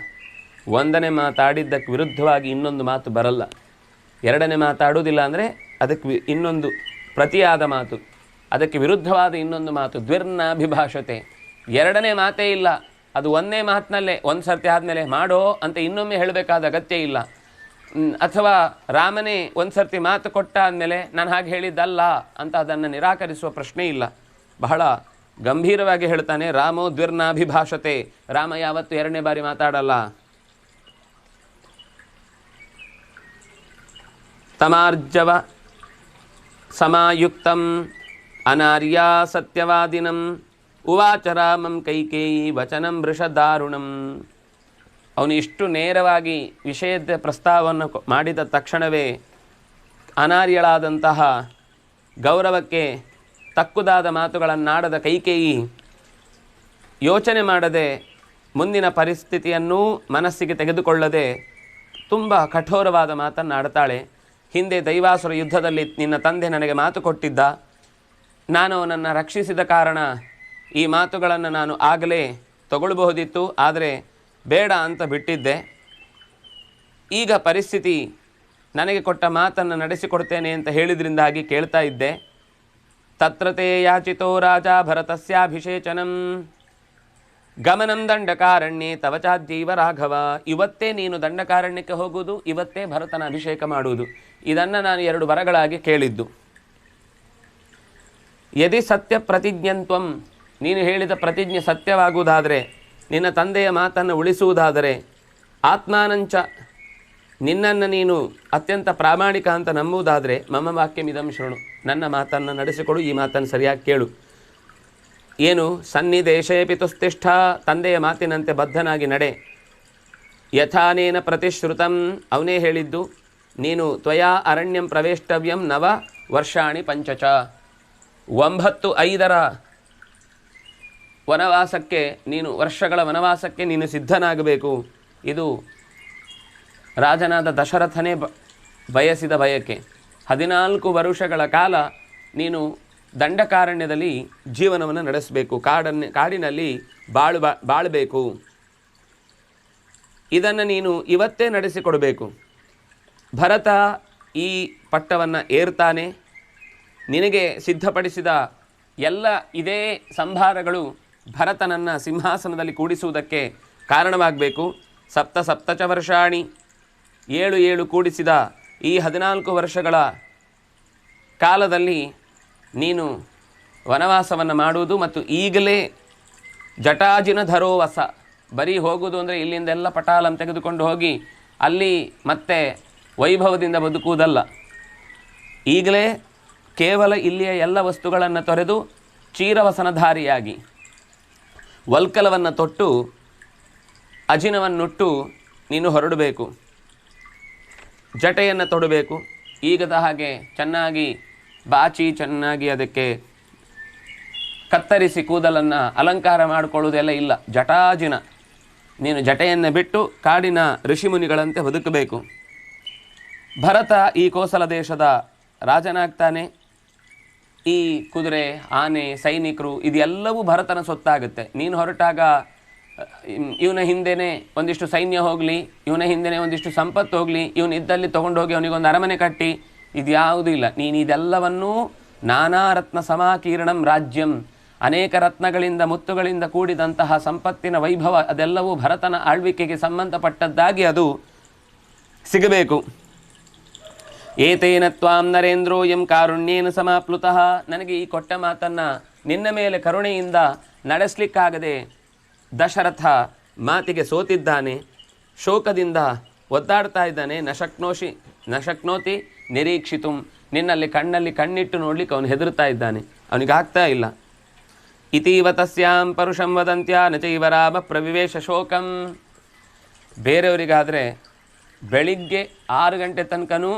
ಒಂದನೇ ಮಾತಾಡಿದ್ದಕ್ಕೆ ವಿರುದ್ಧವಾಗಿ ಇನ್ನೊಂದು ಮಾತು ಬರಲ್ಲ. ಎರಡನೇ ಮಾತಾಡುವುದಿಲ್ಲ ಅಂದರೆ ಅದಕ್ಕೆ ಇನ್ನೊಂದು ಪ್ರತಿಯಾದ ಮಾತು, ಅದಕ್ಕೆ ವಿರುದ್ಧವಾದ ಇನ್ನೊಂದು ಮಾತು. ದ್ವಿರ್ನಾಭಿಭಾಷತೆ, ಎರಡನೇ ಮಾತೇ ಇಲ್ಲ. ಅದು ಒಂದೇ ಮಾತಿನಲ್ಲೇ ಒಂದು ಸರ್ತಿ ಆದಮೇಲೆ ಮಾಡೋ ಅಂತ ಇನ್ನೊಮ್ಮೆ ಹೇಳಬೇಕಾದ ಅಗತ್ಯ ಇಲ್ಲ. ಅಥವಾ ರಾಮನೇ ಒಂದು ಸರ್ತಿ ಮಾತು ಕೊಟ್ಟ ಆದಮೇಲೆ ನಾನು ಹಾಗೆ ಹೇಳಿದ್ದಲ್ಲ ಅಂತ ಅದನ್ನು ನಿರಾಕರಿಸುವ ಪ್ರಶ್ನೆ ಇಲ್ಲ. ಬಹಳ ಗಂಭೀರವಾಗಿ ಹೇಳ್ತಾನೆ, ರಾಮೋ ದ್ವಿರ್ನಾಭಿಭಾಷತೆ, ರಾಮ ಯಾವತ್ತು ಎರಡನೇ ಬಾರಿ ಮಾತಾಡಲ್ಲ. ತಮಾರ್ಜವ ಸಮಾಯುಕ್ತಂ ಅನಾರ್ಯಾ ಸತ್ಯವಾದಿನಂ ಉವಾಚ ರಾಮಂ ಕೈಕೇಯಿ ವಚನಂ ವೃಷದಾರುಣಂ. ಅವನು ಇಷ್ಟು ನೇರವಾಗಿ ವಿಷಯದ ಪ್ರಸ್ತಾವವನ್ನು ಮಾಡಿದ ತಕ್ಷಣವೇ ಅನಾರ್ಯಳಾದಂತಹ, ಗೌರವಕ್ಕೆ ತಕ್ಕುದಾದ ಮಾತುಗಳನ್ನಾಡದ ಕೈಕೇಯಿ ಯೋಚನೆ ಮಾಡದೆ, ಮುಂದಿನ ಪರಿಸ್ಥಿತಿಯನ್ನೂ ಮನಸ್ಸಿಗೆ ತೆಗೆದುಕೊಳ್ಳದೆ ತುಂಬ ಕಠೋರವಾದ ಮಾತನ್ನಾಡ್ತಾಳೆ. ಹಿಂದೆ ದೈವಾಸುರ ಯುದ್ಧದಲ್ಲಿ ನಿನ್ನ ತಂದೆ ನನಗೆ ಮಾತು ಕೊಟ್ಟಿದ್ದ, ನಾನು ಅವನನ್ನು ರಕ್ಷಿಸಿದ ಕಾರಣ ಈ ಮಾತುಗಳನ್ನು ನಾನು ಆಗಲೇ ತಗೊಳ್ಬಹುದಿತ್ತು, ಆದರೆ ಬೇಡ ಅಂತ ಬಿಟ್ಟಿದ್ದೆ. ಈಗ ಪರಿಸ್ಥಿತಿ ನನಗೆ ಕೊಟ್ಟ ಮಾತನ್ನು ನಡೆಸಿಕೊಡ್ತೇನೆ ಅಂತ ಹೇಳಿದ್ರಿಂದಾಗಿ ಕೇಳ್ತಾ ಇದ್ದೆ. ತತ್ರತೆ ಯಾಚಿತೋ ರಾಜ ಭರತಸ್ಯಾಭಿಷೇಚನಂ ಗಮನಂ ದಂಡಕಾರಣ್ಯೇ ತವಚಾಜ್ಜೀವ ರಾಘವ. ಇವತ್ತೇ ನೀನು ದಂಡಕಾರಣ್ಯಕ್ಕೆ ಹೋಗುವುದು, ಇವತ್ತೇ ಭರತನ ಅಭಿಷೇಕ ಮಾಡುವುದು. ಇದನ್ನು ನಾನು 2 ವರಗಳಾಗಿ ಕೇಳಿದ್ದು. ಯದಿ ಸತ್ಯ ಪ್ರತಿಜ್ಞಂತ್ವಂ, ನೀನು ಹೇಳಿದ ಪ್ರತಿಜ್ಞೆ ಸತ್ಯವಾಗುವುದಾದರೆ, ನಿನ್ನ ತಂದೆಯ ಮಾತನ್ನು ಉಳಿಸುವುದಾದರೆ, ಆತ್ಮಾನಂಚ, ನಿನ್ನನ್ನು ನೀನು ಅತ್ಯಂತ ಪ್ರಾಮಾಣಿಕ ಅಂತ ನಂಬುವುದಾದರೆ, ಮಮ ವಾಕ್ಯಮಿದಂ ಶೃಣು, ನನ್ನ ಮಾತನ್ನು ನಡೆಸಿಕೊಡು, ಈ ಮಾತನ್ನು ಸರಿಯಾಗಿ ಕೇಳು. ಏನು? ಸನ್ನಿದೇಶೇ ಪಿತುಸ್ತಿಷ್ಠ, ತಂದೆಯ ಮಾತಿನಂತೆ ಬದ್ಧನಾಗಿ ನಡೆ. ಯಥಾನೇನ ಪ್ರತಿಶ್ರುತಂ, ಅವನೇ ಹೇಳಿದ್ದು, ನೀನು ತ್ವಯಾ ಅರಣ್ಯಂ ಪ್ರವೇಷ್ಟವ್ಯಂ 9 ವರ್ಷಾಣಿ ಪಂಚಚ, 9-5 ವನವಾಸಕ್ಕೆ ನೀನು, ವರ್ಷಗಳ ವನವಾಸಕ್ಕೆ ನೀನು ಸಿದ್ಧನಾಗಬೇಕು. ಇದು ರಾಜನಾದ ದಶರಥನೇ ಬಯಸಿದ ಬಯಕೆ. 14 ವರುಷಗಳ ಕಾಲ ನೀನು ದಂಡಕಾರಣ್ಯದಲ್ಲಿ ಜೀವನವನ್ನು ನಡೆಸಬೇಕು, ಕಾಡಿನಲ್ಲಿ ಬಾಳಬೇಕು. ಇದನ್ನು ನೀನು ಇವತ್ತೇ ನಡೆಸಿಕೊಡಬೇಕು. ಭರತ ಈ ಪಟ್ಟವನ್ನು ಏರ್ತಾನೆ. ನಿನಗೆ ಸಿದ್ಧಪಡಿಸಿದ ಎಲ್ಲ ಇದೇ ಸಂಭಾರಗಳು ಭರತನನ್ನು ಸಿಂಹಾಸನದಲ್ಲಿ ಕೂಡಿಸುವುದಕ್ಕೆ ಕಾರಣವಾಗಬೇಕು. 7 ವರ್ಷಾಣಿ, 7 ಕೂಡಿಸಿದ ಈ 14 ವರ್ಷಗಳ ಕಾಲದಲ್ಲಿ ನೀನು ವನವಾಸವನ್ನು ಮಾಡುವುದು. ಮತ್ತು ಈಗಲೇ ಜಟಾಜಿನ ಧರೋವಸ, ಬರೀ ಹೋಗುವುದು ಅಂದರೆ ಇಲ್ಲಿಂದೆಲ್ಲ ಪಟಾಲಂ ತೆಗೆದುಕೊಂಡು ಹೋಗಿ ಅಲ್ಲಿ ಮತ್ತೆ ವೈಭವದಿಂದ ಬದುಕುವುದಲ್ಲ. ಈಗಲೇ ಕೇವಲ ಇಲ್ಲಿಯ ಎಲ್ಲ ವಸ್ತುಗಳನ್ನು ತೊರೆದು ಚೀರವಸನಧಾರಿಯಾಗಿ ವಲ್ಕಲವನ್ನು ತೊಟ್ಟು ಅಜಿನವನ್ನುಟ್ಟು ನೀನು ಹೊರಡಬೇಕು. ಜಟೆಯನ್ನು ತೊಡಬೇಕು. ಈಗದ ಹಾಗೆ ಚೆನ್ನಾಗಿ ಬಾಚಿ ಚೆನ್ನಾಗಿ ಅದಕ್ಕೆ ಕತ್ತರಿಸಿ ಕೂದಲನ್ನು ಅಲಂಕಾರ ಮಾಡಿಕೊಳ್ಳುವುದೆಲ್ಲ ಇಲ್ಲ. ಜಟಾಜಿನ ನೀನು ಜಟೆಯನ್ನು ಬಿಟ್ಟು ಕಾಡಿನ ಋಷಿಮುನಿಗಳಂತೆ ಬದುಕಬೇಕು. ಭರತ ಈ ಕೋಸಲ ದೇಶದ ರಾಜನಾಗ್ತಾನೆ. ಈ ಕುದುರೆ, ಆನೆ, ಸೈನಿಕರು ಇದೆಲ್ಲವೂ ಭರತನ ಸೊತ್ತಾಗುತ್ತೆ. ನೀನು ಹೊರಟಾಗ ಇವನ ಹಿಂದೆಯೇ ಒಂದಿಷ್ಟು ಸೈನ್ಯ ಹೋಗಲಿ, ಇವನ ಹಿಂದೆಯೇ ಒಂದಿಷ್ಟು ಸಂಪತ್ತು ಹೋಗಲಿ, ಇವನು ಇದ್ದಲ್ಲಿ ತೊಗೊಂಡೋಗಿ ಅವನಿಗೊಂದು ಅರಮನೆ ಕಟ್ಟಿ, ಇದು ಯಾವುದೂ ಇಲ್ಲ. ನೀನು ಇದೆಲ್ಲವನ್ನೂ ನಾನಾ ರತ್ನ ಸಮಾಕೀರ್ಣಂ ರಾಜ್ಯಂ, ಅನೇಕ ರತ್ನಗಳಿಂದ ಮುತ್ತುಗಳಿಂದ ಕೂಡಿದಂತಹ ಸಂಪತ್ತಿನ ವೈಭವ ಅದೆಲ್ಲವೂ ಭರತನ ಆಳ್ವಿಕೆಗೆ ಸಂಬಂಧಪಟ್ಟದ್ದಾಗಿ ಅದು ಸಿಗಬೇಕು. ಏತೇನ ತ್ವಾಂ ನರೇಂದ್ರೋ ಎಂ ಕಾರುಣ್ಯೇನ ಸಮಾಪ್ಲುತಃ, ನನಗೆ ಈ ಕೊಟ್ಟ ಮಾತನ್ನು ನಿನ್ನ ಮೇಲೆ ಕರುಣೆಯಿಂದ ನಡೆಸಲಿಕ್ಕಾಗದೆ ದಶರಥ ಮಾತಿಗೆ ಸೋತಿದ್ದಾನೆ, ಶೋಕದಿಂದ ಒದ್ದಾಡ್ತಾ ಇದ್ದಾನೆ. ನಶಕ್ನೋತಿ ನಿರೀಕ್ಷಿತುಂ, ನಿನ್ನಲ್ಲಿ ಕಣ್ಣಲ್ಲಿ ಕಣ್ಣಿಟ್ಟು ನೋಡ್ಲಿಕ್ಕೆ ಅವನು ಹೆದರ್ತಾ ಇದ್ದಾನೆ, ಅವನಿಗಾಗ್ತಾ ಇಲ್ಲ. ಇತೀವ ತಸ್ಯಾಂ ಪರುಷಂ ವದಂತ್ಯ ನಚೈವ ರಾಮ ಪ್ರವಿವೇಶ ಶೋಕಂ. ಬೇರೆಯವರಿಗಾದರೆ ಬೆಳಿಗ್ಗೆ 6 ಗಂಟೆ ತನಕನೂ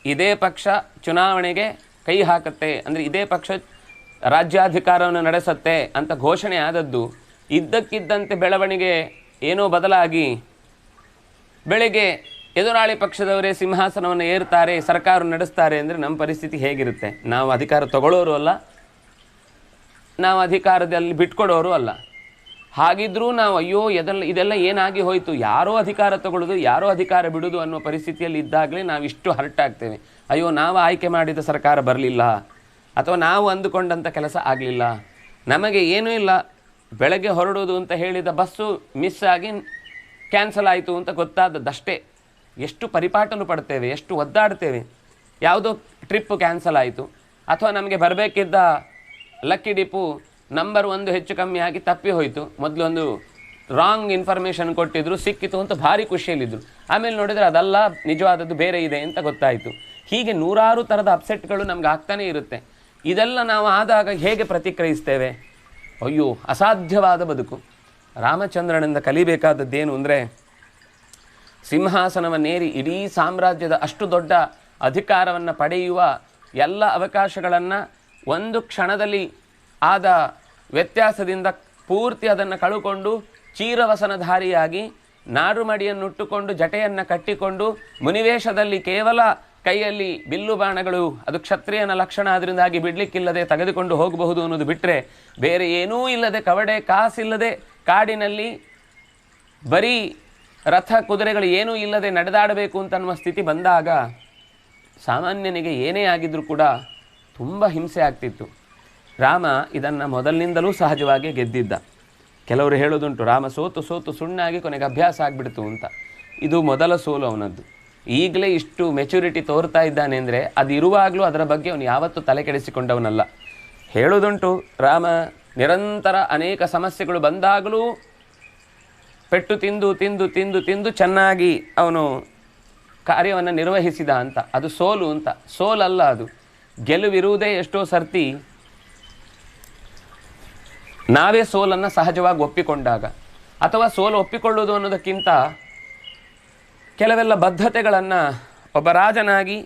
ಇದೇ ಪಕ್ಷ ಚುನಾವಣೆಗೆ ಕೈ ಹಾಕುತ್ತೆ, ಅಂದರೆ ಇದೇ ಪಕ್ಷ ರಾಜ್ಯಾಧಿಕಾರವನ್ನು ನಡೆಸುತ್ತೆ ಅಂತ ಘೋಷಣೆ ಆದದ್ದು ಇದ್ದಕ್ಕಿದ್ದಂತೆ ಬೆಳವಣಿಗೆ ಏನೋ ಬದಲಾಗಿ ಬೆಳಗ್ಗೆ ಎದುರಾಳಿ ಪಕ್ಷದವರೇ ಸಿಂಹಾಸನವನ್ನು ಏರ್ತಾರೆ, ಸರ್ಕಾರ ನಡೆಸ್ತಾರೆ ಅಂದರೆ ನಮ್ಮ ಪರಿಸ್ಥಿತಿ ಹೇಗಿರುತ್ತೆ? ನಾವು ಅಧಿಕಾರ ತಗೊಳ್ಳೋರು ಅಲ್ಲ, ನಾವು ಅಧಿಕಾರದಲ್ಲಿ ಬಿಟ್ಕೊಡೋರು ಅಲ್ಲ. ಹಾಗಿದ್ರೂ ನಾವು ಅಯ್ಯೋ ಇದೆಲ್ಲ ಏನಾಗಿ ಹೋಯಿತು, ಯಾರೋ ಅಧಿಕಾರ ತಗೊಳ್ಳೋದು ಯಾರೋ ಅಧಿಕಾರ ಬಿಡೋದು ಅನ್ನೋ ಪರಿಸ್ಥಿತಿಯಲ್ಲಿ ಇದ್ದಾಗಲೇ ನಾವು ಇಷ್ಟು ಹರ್ಟಾಗ್ತೇವೆ. ಅಯ್ಯೋ ನಾವು ಆಯ್ಕೆ ಮಾಡಿದ ಸರ್ಕಾರ ಬರಲಿಲ್ಲ, ಅಥವಾ ನಾವು ಅಂದುಕೊಂಡಂಥ ಕೆಲಸ ಆಗಲಿಲ್ಲ, ನಮಗೆ ಏನೂ ಇಲ್ಲ, ಬೆಳಗ್ಗೆ ಹೊರಡೋದು ಅಂತ ಹೇಳಿದ ಬಸ್ಸು ಮಿಸ್ ಆಗಿ ಕ್ಯಾನ್ಸಲ್ ಆಯಿತು ಅಂತ ಗೊತ್ತಾದದ್ದಷ್ಟೇ. ಎಷ್ಟು ಪರಿಪಾಟನು ಪಡ್ತೇವೆ, ಎಷ್ಟು ಒದ್ದಾಡ್ತೇವೆ. ಯಾವುದೋ ಟ್ರಿಪ್ಪು ಕ್ಯಾನ್ಸಲ್ ಆಯಿತು, ಅಥವಾ ನಮಗೆ ಬರಬೇಕಿದ್ದ ಲಕ್ಕಿ ಡಿಪ್ಪು ನಂಬರ್ 1 ಹೆಚ್ಚು ಕಮ್ಮಿ ಆಗಿ ತಪ್ಪಿ ಹೋಯಿತು. ಮೊದಲೊಂದು ರಾಂಗ್ ಇನ್ಫಾರ್ಮೇಷನ್ ಕೊಟ್ಟಿದ್ರು, ಸಿಕ್ಕಿತು ಅಂತ ಭಾರಿ ಖುಷಿಯಲ್ಲಿದ್ದರು. ಆಮೇಲೆ ನೋಡಿದರೆ ಅದಲ್ಲ, ನಿಜವಾದದ್ದು ಬೇರೆ ಇದೆ ಅಂತ ಗೊತ್ತಾಯಿತು. ಹೀಗೆ ನೂರಾರು ಥರದ ಅಪ್ಸೆಟ್ಗಳು ನಮ್ಗೆ ಆಗ್ತಾನೇ ಇರುತ್ತೆ. ಇದೆಲ್ಲ ನಾವು ಆದಾಗ ಹೇಗೆ ಪ್ರತಿಕ್ರಿಯಿಸ್ತೇವೆ? ಅಯ್ಯೋ ಅಸಾಧ್ಯವಾದ ಬದುಕು. ರಾಮಚಂದ್ರನಿಂದ ಕಲಿಬೇಕಾದದ್ದೇನು ಅಂದರೆ, ಸಿಂಹಾಸನವನ್ನೇರಿ ಇಡೀ ಸಾಮ್ರಾಜ್ಯದ ಅಷ್ಟು ದೊಡ್ಡ ಅಧಿಕಾರವನ್ನು ಪಡೆಯುವ ಎಲ್ಲ ಅವಕಾಶಗಳನ್ನು ಒಂದು ಕ್ಷಣದಲ್ಲಿ ಆದ ವ್ಯತ್ಯಾಸದಿಂದ ಪೂರ್ತಿ ಅದನ್ನು ಕಳುಕೊಂಡು ಚೀರವಸನಧಾರಿಯಾಗಿ ನಾರುಮಡಿಯನ್ನುಟ್ಟುಕೊಂಡು ಜಟೆಯನ್ನು ಕಟ್ಟಿಕೊಂಡು ಮುನಿವೇಶದಲ್ಲಿ ಕೇವಲ ಕೈಯಲ್ಲಿ ಬಿಲ್ಲು ಬಾಣಗಳು, ಅದು ಕ್ಷತ್ರಿಯನ ಲಕ್ಷಣ, ಅದರಿಂದಾಗಿ ಬಿಡಲಿಕ್ಕಿಲ್ಲದೆ ತೆಗೆದುಕೊಂಡು ಹೋಗಬಹುದು ಅನ್ನೋದು ಬಿಟ್ಟರೆ ಬೇರೆ ಏನೂ ಇಲ್ಲದೆ, ಕವಡೆ ಕಾಸಿಲ್ಲದೆ ಕಾಡಿನಲ್ಲಿ ಬರೀ ರಥ ಕುದುರೆಗಳು ಏನೂ ಇಲ್ಲದೆ ನಡೆದಾಡಬೇಕು ಅಂತನ್ನುವ ಸ್ಥಿತಿ ಬಂದಾಗ ಸಾಮಾನ್ಯನಿಗೆ ಏನೇ ಆಗಿದ್ರೂ ಕೂಡ ತುಂಬ ಹಿಂಸೆ ಆಗ್ತಿತ್ತು. ರಾಮ ಇದನ್ನು ಮೊದಲಿನಿಂದಲೂ ಸಹಜವಾಗಿ ಗೆದ್ದಿದ್ದ. ಕೆಲವರು ಹೇಳೋದುಂಟು, ರಾಮ ಸೋತು ಸೋತು ಸುಣ್ಣಾಗಿ ಕೊನೆಗೆ ಅಭ್ಯಾಸ ಆಗಿಬಿಡ್ತು ಅಂತ. ಇದು ಮೊದಲ ಸೋಲು ಅವನದ್ದು. ಈಗಲೇ ಇಷ್ಟು ಮೆಚುರಿಟಿ ತೋರ್ತಾ ಇದ್ದಾನೆ ಅಂದರೆ ಅದು ಇರುವಾಗಲೂ ಅದರ ಬಗ್ಗೆ ಅವನು ಯಾವತ್ತೂ ತಲೆ ಕೆಡಿಸಿಕೊಂಡವನಲ್ಲ. ಹೇಳೋದುಂಟು, ರಾಮ ನಿರಂತರ ಅನೇಕ ಸಮಸ್ಯೆಗಳು ಬಂದಾಗಲೂ ಪೆಟ್ಟು ತಿಂದು ತಿಂದು ತಿಂದು ತಿಂದು ಚೆನ್ನಾಗಿ ಅವನು ಕಾರ್ಯವನ್ನು ನಿರ್ವಹಿಸಿದ ಅಂತ. ಅದು ಸೋಲು ಅಂತ. ಸೋಲಲ್ಲ, ಅದು ಗೆಲುವಿರುವುದೇ ಎಷ್ಟೋ ಸರ್ತಿ ನಾವೇ ಸೋಲನ್ನು ಸಹಜವಾಗಿ ಒಪ್ಪಿಕೊಂಡಾಗ, ಅಥವಾ ಸೋಲು ಒಪ್ಪಿಕೊಳ್ಳುವುದು ಅನ್ನೋದಕ್ಕಿಂತ ಕೆಲವೆಲ್ಲ ಬದ್ಧತೆಗಳನ್ನು ಒಬ್ಬ ರಾಜನಾಗಿ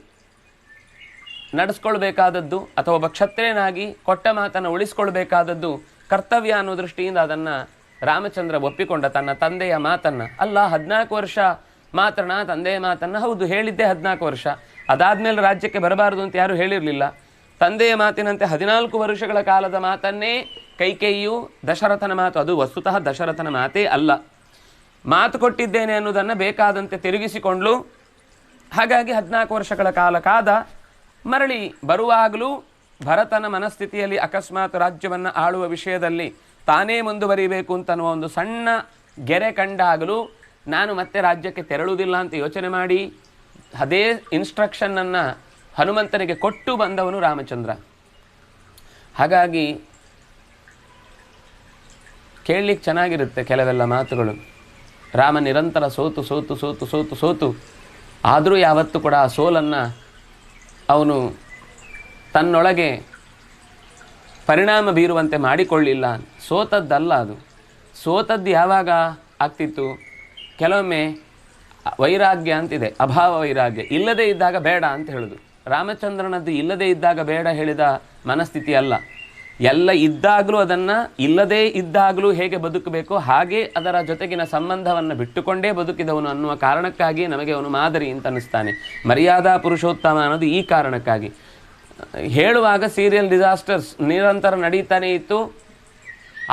ನಡೆಸ್ಕೊಳ್ಬೇಕಾದದ್ದು, ಅಥವಾ ಒಬ್ಬ ಕ್ಷತ್ರಿಯನಾಗಿ ಕೊಟ್ಟ ಮಾತನ್ನು ಉಳಿಸ್ಕೊಳ್ಬೇಕಾದದ್ದು ಕರ್ತವ್ಯ ಅನ್ನೋ ದೃಷ್ಟಿಯಿಂದ ಅದನ್ನು ರಾಮಚಂದ್ರ ಒಪ್ಪಿಕೊಂಡ. ತನ್ನ ತಂದೆಯ ಮಾತನ್ನು ಅಲ್ಲ, 14 ವರ್ಷ ಮಾತ್ರಣ ತಂದೆಯ ಮಾತನ್ನು, ಹೌದು ಹೇಳಿದ್ದೇ 14 ವರ್ಷ, ಅದಾದಮೇಲೆ ರಾಜ್ಯಕ್ಕೆ ಬರಬಾರದು ಅಂತ ಯಾರೂ ಹೇಳಿರಲಿಲ್ಲ. ತಂದೆಯ ಮಾತಿನಂತೆ 14 ವರ್ಷಗಳ ಕಾಲದ ಮಾತನ್ನೇ ಕೈಕೇಯಿಯು, ದಶರಥನ ಮಾತು, ಅದು ವಸ್ತುತಃ ದಶರಥನ ಮಾತೇ ಅಲ್ಲ, ಮಾತು ಕೊಟ್ಟಿದ್ದೇನೆ ಅನ್ನೋದನ್ನು ಬೇಕಾದಂತೆ ತಿರುಗಿಸಿಕೊಂಡ್ಲು. ಹಾಗಾಗಿ 14 ವರ್ಷಗಳ ಕಾಲ ಕಾದ ಮರಳಿ ಬರುವಾಗಲೂ ಭರತನ ಮನಸ್ಥಿತಿಯಲ್ಲಿ ಅಕಸ್ಮಾತ್ ರಾಜ್ಯವನ್ನು ಆಳುವ ವಿಷಯದಲ್ಲಿ ತಾನೇ ಮುಂದುವರಿಬೇಕು ಅಂತನ್ನುವ ಒಂದು ಸಣ್ಣ ಗೆರೆ ಕಂಡಾಗಲೂ ನಾನು ಮತ್ತೆ ರಾಜ್ಯಕ್ಕೆ ತೆರಳುವುದಿಲ್ಲ ಅಂತ ಯೋಚನೆ ಮಾಡಿ ಅದೇ ಇನ್ಸ್ಟ್ರಕ್ಷನ್ನನ್ನು ಹನುಮಂತನಿಗೆ ಕೊಟ್ಟು ಬಂದವನು ರಾಮಚಂದ್ರ. ಹಾಗಾಗಿ ಕೇಳಲಿಕ್ಕೆ ಚೆನ್ನಾಗಿರುತ್ತೆ ಕೆಲವೆಲ್ಲ ಮಾತುಗಳು. ರಾಮ ನಿರಂತರ ಸೋತು ಸೋತು ಸೋತು ಸೋತು ಸೋತು ಆದರೂ ಯಾವತ್ತೂ ಕೂಡ ಆ ಸೋಲನ್ನು ಅವನು ತನ್ನೊಳಗೆ ಪರಿಣಾಮ ಬೀರುವಂತೆ ಮಾಡಿಕೊಳ್ಳಿಲ್ಲ. ಸೋತದ್ದಲ್ಲ ಅದು. ಸೋತದ್ದು ಯಾವಾಗ ಆಗ್ತಿತ್ತು? ಕೆಲವೊಮ್ಮೆ ವೈರಾಗ್ಯ ಅಂತಿದೆ, ಅಭಾವ ವೈರಾಗ್ಯ, ಇಲ್ಲದೇ ಇದ್ದಾಗ ಬೇಡ ಅಂತ ಹೇಳೋದು. ರಾಮಚಂದ್ರನದ್ದು ಇಲ್ಲದೇ ಇದ್ದಾಗ ಬೇಡ ಹೇಳಿದ ಮನಸ್ಥಿತಿ ಅಲ್ಲ. ಎಲ್ಲ ಇದ್ದಾಗಲೂ ಅದನ್ನು ಇಲ್ಲದೇ ಇದ್ದಾಗಲೂ ಹೇಗೆ ಬದುಕಬೇಕು ಹಾಗೆ ಅದರ ಜೊತೆಗಿನ ಸಂಬಂಧವನ್ನು ಬಿಟ್ಟುಕೊಂಡೇ ಬದುಕಿದವನು ಅನ್ನುವ ಕಾರಣಕ್ಕಾಗಿ ನಮಗೆ ಅವನು ಮಾದರಿ ಅಂತ ಅನ್ನಿಸ್ತಾನೆ. ಮರ್ಯಾದಾ ಪುರುಷೋತ್ತಮ ಅನ್ನೋದು ಈ ಕಾರಣಕ್ಕಾಗಿ. ಹೇಳುವಾಗ ಸೀರಿಯಲ್ ಡಿಸಾಸ್ಟರ್ಸ್ ನಿರಂತರ ನಡೀತಾನೆ ಇತ್ತು,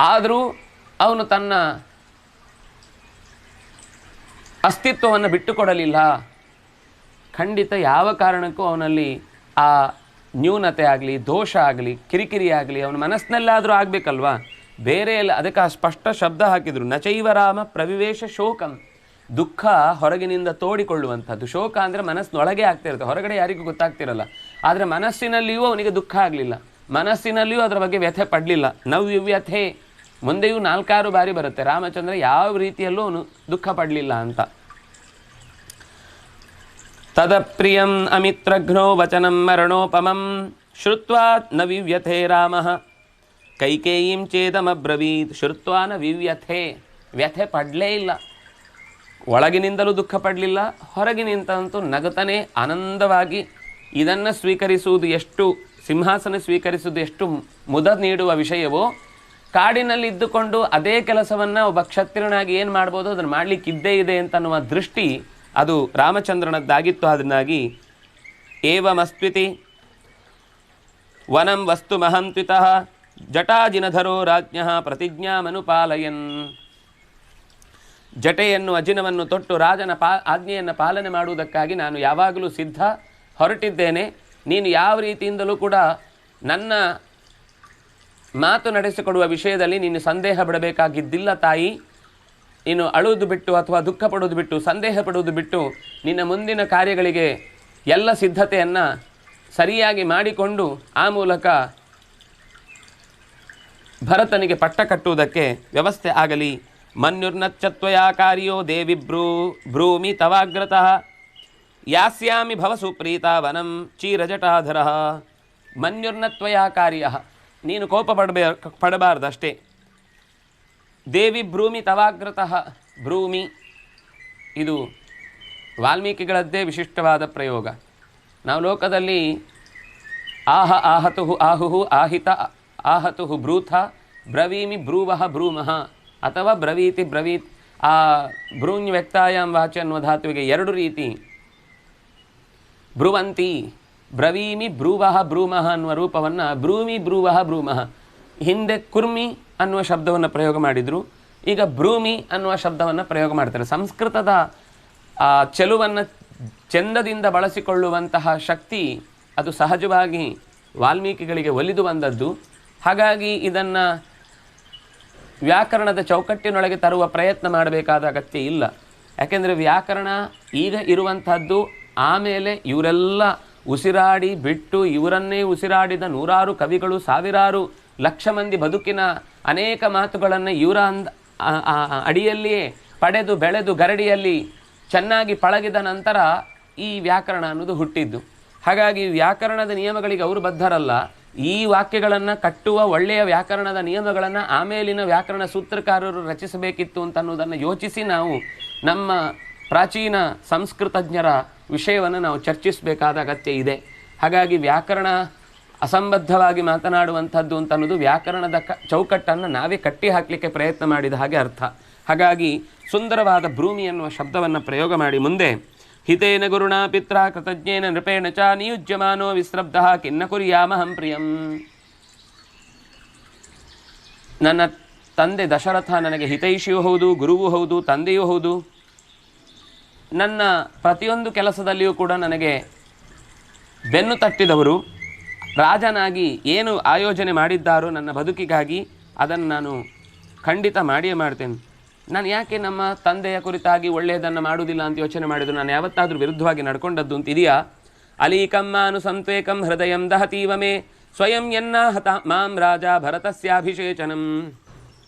ಆದರೂ ಅವನು ತನ್ನ ಅಸ್ತಿತ್ವವನ್ನು ಬಿಟ್ಟುಕೊಡಲಿಲ್ಲ. ಖಂಡಿತ ಯಾವ ಕಾರಣಕ್ಕೂ ಅವನಲ್ಲಿ ಆ ನ್ಯೂನತೆ ಆಗಲಿ, ದೋಷ ಆಗಲಿ, ಕಿರಿಕಿರಿ ಆಗಲಿ ಅವನ ಮನಸ್ಸಿನಲ್ಲಾದರೂ ಆಗಬೇಕಲ್ವಾ, ಬೇರೆ ಎಲ್ಲ. ಅದಕ್ಕೆ ಆ ಸ್ಪಷ್ಟ ಶಬ್ದ ಹಾಕಿದರು, ನಚೈವ ರಾಮ ಪ್ರವಿವೇಶ ಶೋಕಂ. ದುಃಖ ಹೊರಗಿನಿಂದ ತೋಡಿಕೊಳ್ಳುವಂಥದ್ದು. ಶೋಕ ಅಂದರೆ ಮನಸ್ಸಿನೊಳಗೆ ಆಗ್ತಿರುತ್ತೆ, ಹೊರಗಡೆ ಯಾರಿಗೂ ಗೊತ್ತಾಗ್ತಿರಲ್ಲ. ಆದರೆ ಮನಸ್ಸಿನಲ್ಲಿಯೂ ಅವನಿಗೆ ದುಃಖ ಆಗಲಿಲ್ಲ, ಮನಸ್ಸಿನಲ್ಲಿಯೂ ಅದರ ಬಗ್ಗೆ ವ್ಯಥೆ ಪಡಲಿಲ್ಲ. ನವ್ಯವ್ಯಥೆ ಮುಂದೆಯೂ 4-6 ಬಾರಿ ಬರುತ್ತೆ. ರಾಮಚಂದ್ರ ಯಾವ ರೀತಿಯಲ್ಲೂ ಅವನು ದುಃಖ ಪಡಲಿಲ್ಲ ಅಂತ. ತದಪ್ರಿಯಂ ಅಮಿತ್ರಘ್ನೋ ವಚನಂ ಮರಣೋಪಮಂ ಶ್ರುತ್ವಾ ನ ವಿವ್ಯಥೆ ರಾಮಃ ಕೈಕೇಯೀಂ ಚೇದಮಬ್ರವೀತ್ ಶ್ರುತ್ವಾ ನ ವಿವ್ಯಥೆ. ವ್ಯಥೆ ಪಡಲೇ ಇಲ್ಲ, ಒಳಗಿನಿಂದಲೂ ದುಃಖ ಪಡಲಿಲ್ಲ, ಹೊರಗಿನಿಂದಂತೂ ನಗತನೇ ಆನಂದವಾಗಿ ಇದನ್ನು ಸ್ವೀಕರಿಸುವುದು ಎಷ್ಟು, ಸಿಂಹಾಸನ ಸ್ವೀಕರಿಸುವುದು ಎಷ್ಟು ಮುದ ನೀಡುವ ವಿಷಯವೋ, ಕಾಡಿನಲ್ಲಿದ್ದುಕೊಂಡು ಅದೇ ಕೆಲಸವನ್ನು ಒಬ್ಬ ಕ್ಷತ್ರಿಯನಾಗಿ ಏನು ಮಾಡ್ಬೋದು ಅದನ್ನು ಮಾಡಲಿಕ್ಕಿದ್ದೇ ಇದೆ ಅಂತನ್ನುವ ದೃಷ್ಟಿ ಅದು ರಾಮಚಂದ್ರನದ್ದಾಗಿತ್ತು. ಅದನ್ನಾಗಿ ಏವಮಸ್ತ್ವಿತಿ ವನಂ ವಸ್ತು ಮಹಂತ್ವಿತಃ ಜಟಾಜಿನಧರೋ ರಾಜ್ಞಃ ಪ್ರತಿಜ್ಞಾಮನುಪಾಲಯನ್. ಜಟೆಯನ್ನು ಅಜಿನವನ್ನು ತೊಟ್ಟು ರಾಜನ ಆಜ್ಞೆಯನ್ನು ಪಾಲನೆ ಮಾಡುವುದಕ್ಕಾಗಿ ನಾನು ಯಾವಾಗಲೂ ಸಿದ್ಧ, ಹೊರಟಿದ್ದೇನೆ. ನೀನು ಯಾವ ರೀತಿಯಿಂದಲೂ ಕೂಡ ನನ್ನ ಮಾತು ನಡೆಸಿಕೊಡುವ ವಿಷಯದಲ್ಲಿ ನೀನು ಸಂದೇಹ ಬಿಡಬೇಕಾಗಿದ್ದಿಲ್ಲ ತಾಯಿ. ನೀನು ಅಳುವುದು ಬಿಟ್ಟು ಅಥವಾ ದುಃಖ ಪಡುವುದು ಬಿಟ್ಟು, ಸಂದೇಹ ಪಡುವುದು ಬಿಟ್ಟು ನಿನ್ನ ಮುಂದಿನ ಕಾರ್ಯಗಳಿಗೆ ಎಲ್ಲ ಸಿದ್ಧತೆಯನ್ನು ಸರಿಯಾಗಿ ಮಾಡಿಕೊಂಡು ಆ ಮೂಲಕ ಭರತನಿಗೆ ಪಟ್ಟ ಕಟ್ಟುವುದಕ್ಕೆ ವ್ಯವಸ್ಥೆ ಆಗಲಿ. ಮನ್ಯುರ್ನಚ್ಚತ್ವಯಾ ಕಾರ್ಯೋ ದೇವಿ ಬ್ರೂಮಿ ತವಾಗ್ರತಃ ಯಾಸ್ಯಾಮಿ ಭವ ಸುಪ್ರೀತ ವನಂ ಚೀರಜಟಾಧರ. ಮನ್ಯುರ್ನತ್ವಯಾ ಕಾರ್ಯ, ನೀನು ಕೋಪ ಪಡಬಾರ್ದಷ್ಟೇ. ದೇವಿ ಬ್ರೂಮಿ ತವಾಗ್ರತಃ. ಬ್ರೂಮಿ ಇದು ವಾಲ್ಮೀಕಿಗಳದ್ದೇ ವಿಶಿಷ್ಟವಾದ ಪ್ರಯೋಗ. ನಾವು ಲೋಕದಲ್ಲಿ ಆಹ ಆಹತು ಆಹುಹು ಆಹಿತ ಆಹತು ಬ್ರೂಥ ಬ್ರವೀಮಿ ಬ್ರೂವಹ ಬ್ರೂಮಃ ಅಥವಾ ಬ್ರವೀತಿ ಬ್ರವೀತ್. ಆ ಬ್ರೂಂಜ್ ವ್ಯಕ್ತಾಯಾಮ್ ವಾಚ ಅನ್ನುವ ಧಾತುವಿಗೆ 2 ರೀತಿ. ಬ್ರುವಂತಿ, ಬ್ರವೀಮಿ ಬ್ರೂವಹ ಬ್ರೂಮಃ ಅನ್ನುವ ರೂಪವನ್ನು ಬ್ರೂಮಿ ಬ್ರೂವಹ ಬ್ರೂಮಃ. ಹಿಂದೆ ಕುರ್ಮಿ ಅನ್ನುವ ಶಬ್ದವನ್ನು ಪ್ರಯೋಗ ಮಾಡಿದರು, ಈಗ ಬ್ರೂಮಿ ಅನ್ನುವ ಶಬ್ದವನ್ನು ಪ್ರಯೋಗ ಮಾಡ್ತಾರೆ. ಸಂಸ್ಕೃತದ ಆ ಚೆಲುವನ್ನು ಚೆಂದದಿಂದ ಬಳಸಿಕೊಳ್ಳುವಂತಹ ಶಕ್ತಿ ಅದು ಸಹಜವಾಗಿ ವಾಲ್ಮೀಕಿಗಳಿಗೆ ಒಲಿದು ಬಂದದ್ದು. ಹಾಗಾಗಿ ಇದನ್ನು ವ್ಯಾಕರಣದ ಚೌಕಟ್ಟಿನೊಳಗೆ ತರುವ ಪ್ರಯತ್ನ ಮಾಡಬೇಕಾದ ಅಗತ್ಯ ಇಲ್ಲ. ಯಾಕೆಂದರೆ ವ್ಯಾಕರಣ ಈಗ ಇರುವಂಥದ್ದು, ಆಮೇಲೆ ಇವರೆಲ್ಲ ಉಸಿರಾಡಿ ಬಿಟ್ಟು ಇವರನ್ನೇ ಉಸಿರಾಡಿದ 100 ಕವಿಗಳು, 1000 ಲಕ್ಷ ಮಂದಿ ಬದುಕಿನ ಅನೇಕ ಮಾತುಗಳನ್ನು ಇವರ ಅಡಿಯಲ್ಲಿಯೇ ಪಡೆದು ಬೆಳೆದು ಗರಡಿಯಲ್ಲಿ ಚೆನ್ನಾಗಿ ಪಳಗಿದ ನಂತರ ಈ ವ್ಯಾಕರಣ ಅನ್ನೋದು ಹುಟ್ಟಿದ್ದು. ಹಾಗಾಗಿ ವ್ಯಾಕರಣದ ನಿಯಮಗಳಿಗೆ ಅವರು ಬದ್ಧರಲ್ಲ. ಈ ವಾಕ್ಯಗಳನ್ನು ಕಟ್ಟುವ ಒಳ್ಳೆಯ ವ್ಯಾಕರಣದ ನಿಯಮಗಳನ್ನು ಆಮೇಲಿನ ವ್ಯಾಕರಣ ಸೂತ್ರಕಾರರು ರಚಿಸಬೇಕಿತ್ತು ಅಂತ ಅನ್ನೋದನ್ನು ಯೋಚಿಸಿ ನಾವು ನಮ್ಮ ಪ್ರಾಚೀನ ಸಂಸ್ಕೃತಜ್ಞರ ವಿಷಯವನ್ನು ನಾವು ಚರ್ಚಿಸಬೇಕಾದ ಅಗತ್ಯ ಇದೆ. ಹಾಗಾಗಿ ವ್ಯಾಕರಣ ಅಸಂಬದ್ಧವಾಗಿ ಮಾತನಾಡುವಂಥದ್ದು ಅಂತ ಅನ್ನೋದು ವ್ಯಾಕರಣದ ಚೌಕಟ್ಟನ್ನು ನಾವೇ ಕಟ್ಟಿ ಹಾಕಲಿಕ್ಕೆ ಪ್ರಯತ್ನ ಮಾಡಿದ ಹಾಗೆ ಅರ್ಥ. ಹಾಗಾಗಿ ಸುಂದರವಾದ ಬ್ರೂಮಿ ಎನ್ನುವ ಶಬ್ದವನ್ನು ಪ್ರಯೋಗ ಮಾಡಿ ಮುಂದೆ ಹಿತೇನ ಗುರುಣ ಪಿತ್ರ ಕೃತಜ್ಞೇನ ನೃಪೇಣ ಚ ನಿಯುಜ್ಯಮಾನೋ ವಿಸ್ರಬ್ಧ ಕಿನ್ನ ಕುರ್ಯಾಮಹಂ ಪ್ರಿಯಂ. ನನ್ನ ತಂದೆ ದಶರಥ ನನಗೆ ಹಿತೈಷಿಯೂ ಹೌದು, ಗುರುವೂ ಹೌದು, ತಂದೆಯೂ ಹೌದು. ನನ್ನ ಪ್ರತಿಯೊಂದು ಕೆಲಸದಲ್ಲಿಯೂ ಕೂಡ ನನಗೆ ಬೆನ್ನು ತಟ್ಟಿದವರು. ರಾಜನಾಗಿ ಏನು ಆಯೋಜನೆ ಮಾಡಿದ್ದಾರೋ ನನ್ನ ಬದುಕಿಗಾಗಿ ಅದನ್ನು ನಾನು ಖಂಡಿತ ಮಾಡಿಯೇ ಮಾಡ್ತೇನೆ. ನಾನು ಯಾಕೆ ನಮ್ಮ ತಂದೆಯ ಕುರಿತಾಗಿ ಒಳ್ಳೆಯದನ್ನು ಮಾಡುವುದಿಲ್ಲ ಅಂತ ಯೋಚನೆ ಮಾಡಿದ್ರು? ನಾನು ಯಾವತ್ತಾದರೂ ವಿರುದ್ಧವಾಗಿ ನಡ್ಕೊಂಡದ್ದು ಅಂತಿದೆಯಾ? ಅಲೀಕಮ್ಮಾನು ಸಂತ್ವೇಕಂ ಹೃದಯಂ ದಹತೀವ ಮೇ ಸ್ವಯಂ ಎನ್ನ ಹತ ಮಾಂ ರಾಜ ಭರತಸ್ಯಾಭಿಷೇಚನಂ.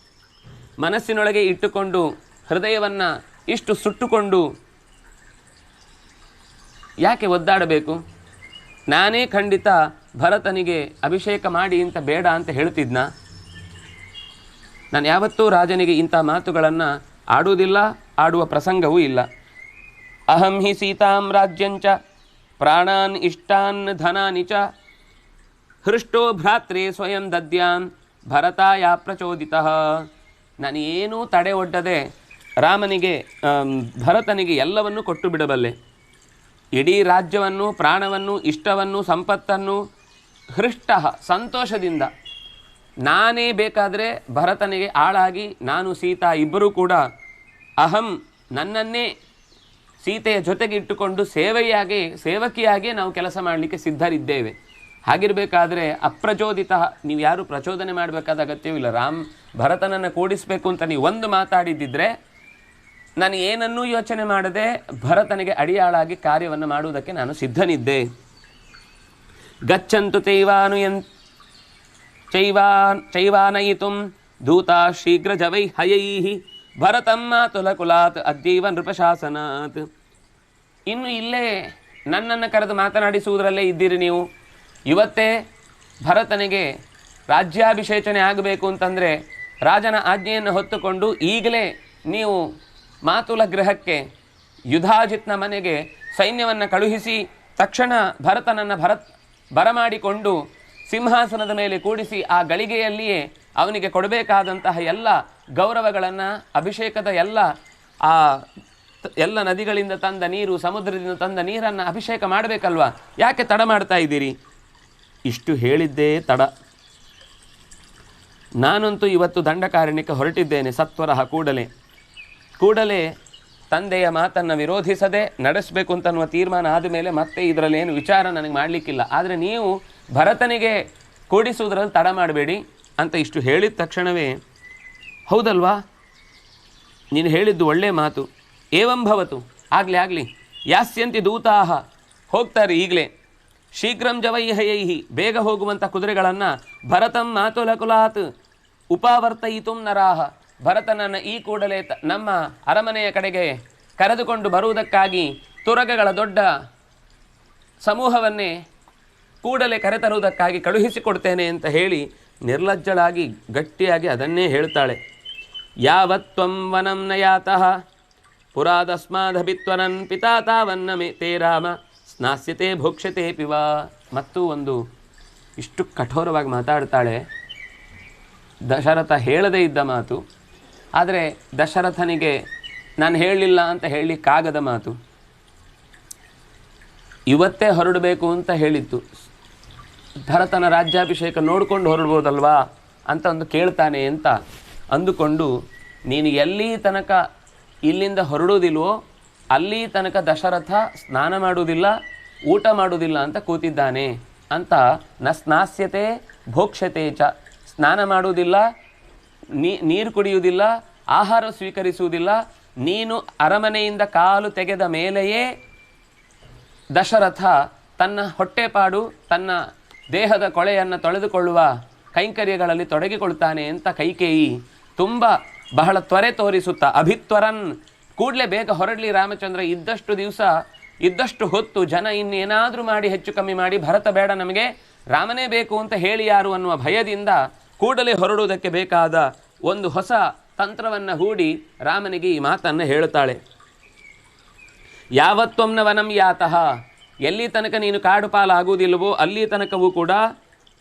ಮನಸ್ಸಿನೊಳಗೆ ಇಟ್ಟುಕೊಂಡು ಹೃದಯವನ್ನು ಇಷ್ಟು ಸುಟ್ಟುಕೊಂಡು ಯಾಕೆ ಒದ್ದಾಡಬೇಕು? ನಾನೇ ಖಂಡಿತ ಭರತನಿಗೆ ಅಭಿಷೇಕ ಮಾಡಿ ಅಂತ ಬೇಡ ಅಂತ ಹೇಳ್ತಿದ್ನ? ನಾನು ಯಾವತ್ತೂ ರಾಜನಿಗೆ ಇಂಥ ಮಾತುಗಳನ್ನು ಆಡುವುದಿಲ್ಲ, ಆಡುವ ಪ್ರಸಂಗವೂ ಇಲ್ಲ. ಅಹಂ ಹಿ ಸೀತಾಂ ರಾಜ್ಯಂಚ ಪ್ರಾಣಾನ್ ಇಷ್ಟಾನ್ ಧನಾನಿ ಚ ಹೃಷ್ಟೋ ಭ್ರಾತ್ರೆ ಸ್ವಯಂ ದದ್ಯಾನ್ ಭರತಾಯ ಪ್ರಚೋದಿತಃ. ನಾನು ಏನೂ ತಡೆ ಒಡ್ಡದೆ ರಾಮನಿಗೆ ಭರತನಿಗೆ ಎಲ್ಲವನ್ನೂ ಕೊಟ್ಟು ಬಿಡಬಲ್ಲೆ. ಇಡೀ ರಾಜ್ಯವನ್ನು, ಪ್ರಾಣವನ್ನು, ಇಷ್ಟವನ್ನು, ಸಂಪತ್ತನ್ನು ಹೃಷ್ಟ ಸಂತೋಷದಿಂದ ನಾನೇ ಬೇಕಾದರೆ ಭರತನಿಗೆ ಆಳಾಗಿ ನಾನು ಸೀತಾ ಇಬ್ಬರೂ ಕೂಡ ಅಹಂ ನನ್ನನ್ನೇ ಸೀತೆಯ ಜೊತೆಗೆ ಇಟ್ಟುಕೊಂಡು ಸೇವಕಿಯಾಗಿ ನಾವು ಕೆಲಸ ಮಾಡಲಿಕ್ಕೆ ಸಿದ್ಧರಿದ್ದೇವೆ. ಹಾಗಿರಬೇಕಾದ್ರೆ ಅಪ್ರಚೋದಿತ, ನೀವು ಯಾರು ಪ್ರಚೋದನೆ ಮಾಡಬೇಕಾದ ಅಗತ್ಯವಿಲ್ಲ. ಭರತನನ್ನು ಕೂಡಿಸಬೇಕು ಅಂತ ನೀವು ಒಂದು ಮಾತಾಡಿದ್ದಿದ್ರೆ ನಾನು ಏನನ್ನೂ ಯೋಚನೆ ಮಾಡದೆ ಭರತನಿಗೆ ಅಡಿಯಾಳಾಗಿ ಕಾರ್ಯವನ್ನು ಮಾಡುವುದಕ್ಕೆ ನಾನು ಸಿದ್ಧನಿದ್ದೆ. ಗಚ್ಚಂತು ಚೈವಾನಯಿತುಂ ದೂತಾ ಶೀಘ್ರ ಜವೈ ಹಯೈಃ ಭರತಂ ಮಾತುಲಕುಲಾತ್ ಅದ್ಯೈವ ನೃಪಶಾಸನಾತ್. ಇನ್ನು ಇಲ್ಲೇ ನನ್ನನ್ನು ಕರೆದು ಮಾತನಾಡಿಸುವುದರಲ್ಲೇ ಇದ್ದೀರಿ ನೀವು. ಇವತ್ತೇ ಭರತನಿಗೆ ರಾಜ್ಯಾಭಿಷೇಚನೆ ಆಗಬೇಕು ಅಂತಂದರೆ ರಾಜನ ಆಜ್ಞೆಯನ್ನು ಹೊತ್ತುಕೊಂಡು ಈಗಲೇ ನೀವು ಮಾತುಲ ಗೃಹಕ್ಕೆ ಯುಧಾಜಿತ್ನ ಮನೆಗೆ ಸೈನ್ಯವನ್ನು ಕಳುಹಿಸಿ ತಕ್ಷಣ ಭರತನನ್ನು ಬರಮಾಡಿಕೊಂಡು ಸಿಂಹಾಸನದ ಮೇಲೆ ಕೂಡಿಸಿ ಆ ಗಳಿಗೆಯಲ್ಲಿಯೇ ಅವನಿಗೆ ಕೊಡಬೇಕಾದಂತಹ ಎಲ್ಲ ಗೌರವಗಳನ್ನು, ಅಭಿಷೇಕದ ಎಲ್ಲ ನದಿಗಳಿಂದ ತಂದ ನೀರು, ಸಮುದ್ರದಿಂದ ತಂದ ನೀರನ್ನು ಅಭಿಷೇಕ ಮಾಡಬೇಕಲ್ವಾ? ಯಾಕೆ ತಡ ಮಾಡ್ತಾ ಇದ್ದೀರಿ? ಇಷ್ಟು ಹೇಳಿದ್ದೇ ತಡ. ನಾನಂತೂ ಇವತ್ತು ದಂಡಕಾರಣ್ಯಕ್ಕೆ ಹೊರಟಿದ್ದೇನೆ. ಸತ್ವರಃ ಕೂಡಲೇ ತಂದೆಯ ಮಾತನ್ನು ವಿರೋಧಿಸದೆ ನಡೆಸಬೇಕು ಅಂತನ್ನುವ ತೀರ್ಮಾನ ಆದಮೇಲೆ ಮತ್ತೆ ಇದರಲ್ಲೇನು ವಿಚಾರ ನನಗೆ ಮಾಡಲಿಕ್ಕಿಲ್ಲ. ಆದರೆ ನೀವು ಭರತನಿಗೆ ಕೂಡಿಸುವುದರಲ್ಲಿ ತಡ ಮಾಡಬೇಡಿ ಅಂತ ಇಷ್ಟು ಹೇಳಿದ ತಕ್ಷಣವೇ, ಹೌದಲ್ವಾ, ನೀನು ಹೇಳಿದ್ದು ಒಳ್ಳೆಯ ಮಾತು, ಏವಂಭವತು, ಆಗಲಿ ಯಾಸ್ಯಂತಿ ದೂತಾಹ, ಹೋಗ್ತಾರೆ ಈಗಲೇ, ಶೀಘ್ರಂ ಜವೈಹಯೈಹಿ, ಬೇಗ ಹೋಗುವಂಥ ಕುದುರೆಗಳನ್ನು ಭರತಂ ಮಾತುಲಕುಲಾತ್ ಉಪಾವರ್ತಯಿತುಂ ನರಾಹ, ಭರತನನ್ನು ಈ ಕೂಡಲೇ ನಮ್ಮ ಅರಮನೆಯ ಕಡೆಗೆ ಕರೆದುಕೊಂಡು ಬರುವುದಕ್ಕಾಗಿ ತುರಗಗಳ ದೊಡ್ಡ ಸಮೂಹವನ್ನೇ ಕೂಡಲೇ ಕರೆತರುವುದಕ್ಕಾಗಿ ಕಳುಹಿಸಿಕೊಡ್ತೇನೆ ಅಂತ ಹೇಳಿ ನಿರ್ಲಜ್ಜಳಾಗಿ ಗಟ್ಟಿಯಾಗಿ ಅದನ್ನೇ ಹೇಳ್ತಾಳೆ. ಯಾವತ್ವಂ ವನಂ ನಯಾತಃ ಪುರಾದಸ್ಮಾದಭಿತ್ವರನ್ ಪಿತಾ ತಾವನ್ನ ಮೇ ತೇ ರಾಮ ಸ್ನಾಸ್ಯತೆ ಭೋಕ್ಷ್ಯತೆ ಪಿವ. ಮತ್ತು ಒಂದು ಇಷ್ಟು ಕಠೋರವಾಗಿ ಮಾತಾಡ್ತಾಳೆ. ದಶರಥ ಹೇಳದೇ ಇದ್ದ ಮಾತು, ಆದರೆ ದಶರಥನಿಗೆ ನಾನು ಹೇಳಲಿಲ್ಲ ಅಂತ ಹೇಳಲಿಕ್ಕಾಗದ ಮಾತು. ಇವತ್ತೇ ಹೊರಡಬೇಕು ಅಂತ ಹೇಳಿತ್ತು. ಭರತನ ರಾಜ್ಯಾಭಿಷೇಕ ನೋಡಿಕೊಂಡು ಹೊರಡ್ಬೋದಲ್ವಾ ಅಂತ ಒಂದು ಕೇಳ್ತಾನೆ ಅಂತ ಅಂದುಕೊಂಡು, ನೀನು ಎಲ್ಲಿ ತನಕ ಇಲ್ಲಿಂದ ಹೊರಡುವುದಿಲ್ವೋ ಅಲ್ಲಿ ತನಕ ದಶರಥ ಸ್ನಾನ ಮಾಡುವುದಿಲ್ಲ, ಊಟ ಮಾಡುವುದಿಲ್ಲ ಅಂತ ಕೂತಿದ್ದಾನೆ ಅಂತ. ನ ಸ್ನಾಸ್ಯತೆ ಭೋಕ್ಷ್ಯತೆ ಚ, ಸ್ನಾನ ಮಾಡುವುದಿಲ್ಲ, ನೀರು ಕುಡಿಯುವುದಿಲ್ಲ, ಆಹಾರ ಸ್ವೀಕರಿಸುವುದಿಲ್ಲ. ನೀನು ಅರಮನೆಯಿಂದ ಕಾಲು ತೆಗೆದ ಮೇಲೆಯೇ ದಶರಥ ತನ್ನ ಹೊಟ್ಟೆಪಾಡು, ತನ್ನ ದೇಹದ ಕೊಳೆಯನ್ನು ತೊಳೆದುಕೊಳ್ಳುವ ಕೈಂಕರ್ಯಗಳಲ್ಲಿ ತೊಡಗಿಕೊಳ್ತಾನೆ ಅಂತ ಕೈಕೇಯಿ ಬಹಳ ತ್ವರೆ ತೋರಿಸುತ್ತಾ, ಅಭಿತ್ವರನ್, ಕೂಡಲೇ ಬೇಗ ಹೊರಡಲಿ ರಾಮಚಂದ್ರ, ಇದ್ದಷ್ಟು ಹೊತ್ತು ಜನ ಇನ್ನೇನಾದರೂ ಮಾಡಿ ಹೆಚ್ಚು ಕಮ್ಮಿ ಮಾಡಿ ಭರತ ಬೇಡ ನಮಗೆ ರಾಮನೇ ಬೇಕು ಅಂತ ಹೇಳಿ ಯಾರು ಅನ್ನುವ ಭಯದಿಂದ ಕೂಡಲೇ ಹೊರಡುವುದಕ್ಕೆ ಬೇಕಾದ ಒಂದು ಹೊಸ ತಂತ್ರವನ್ನು ಹೂಡಿ ರಾಮನಿಗೆ ಈ ಮಾತನ್ನು ಹೇಳುತ್ತಾಳೆ. ಯಾವತ್ವಂನ ವನಂ ಯಾತಃ, ಎಲ್ಲಿ ತನಕ ನೀನು ಕಾಡು ಪಾಲಾಗುವುದಿಲ್ಲವೋ ಅಲ್ಲಿ ತನಕವೂ ಕೂಡ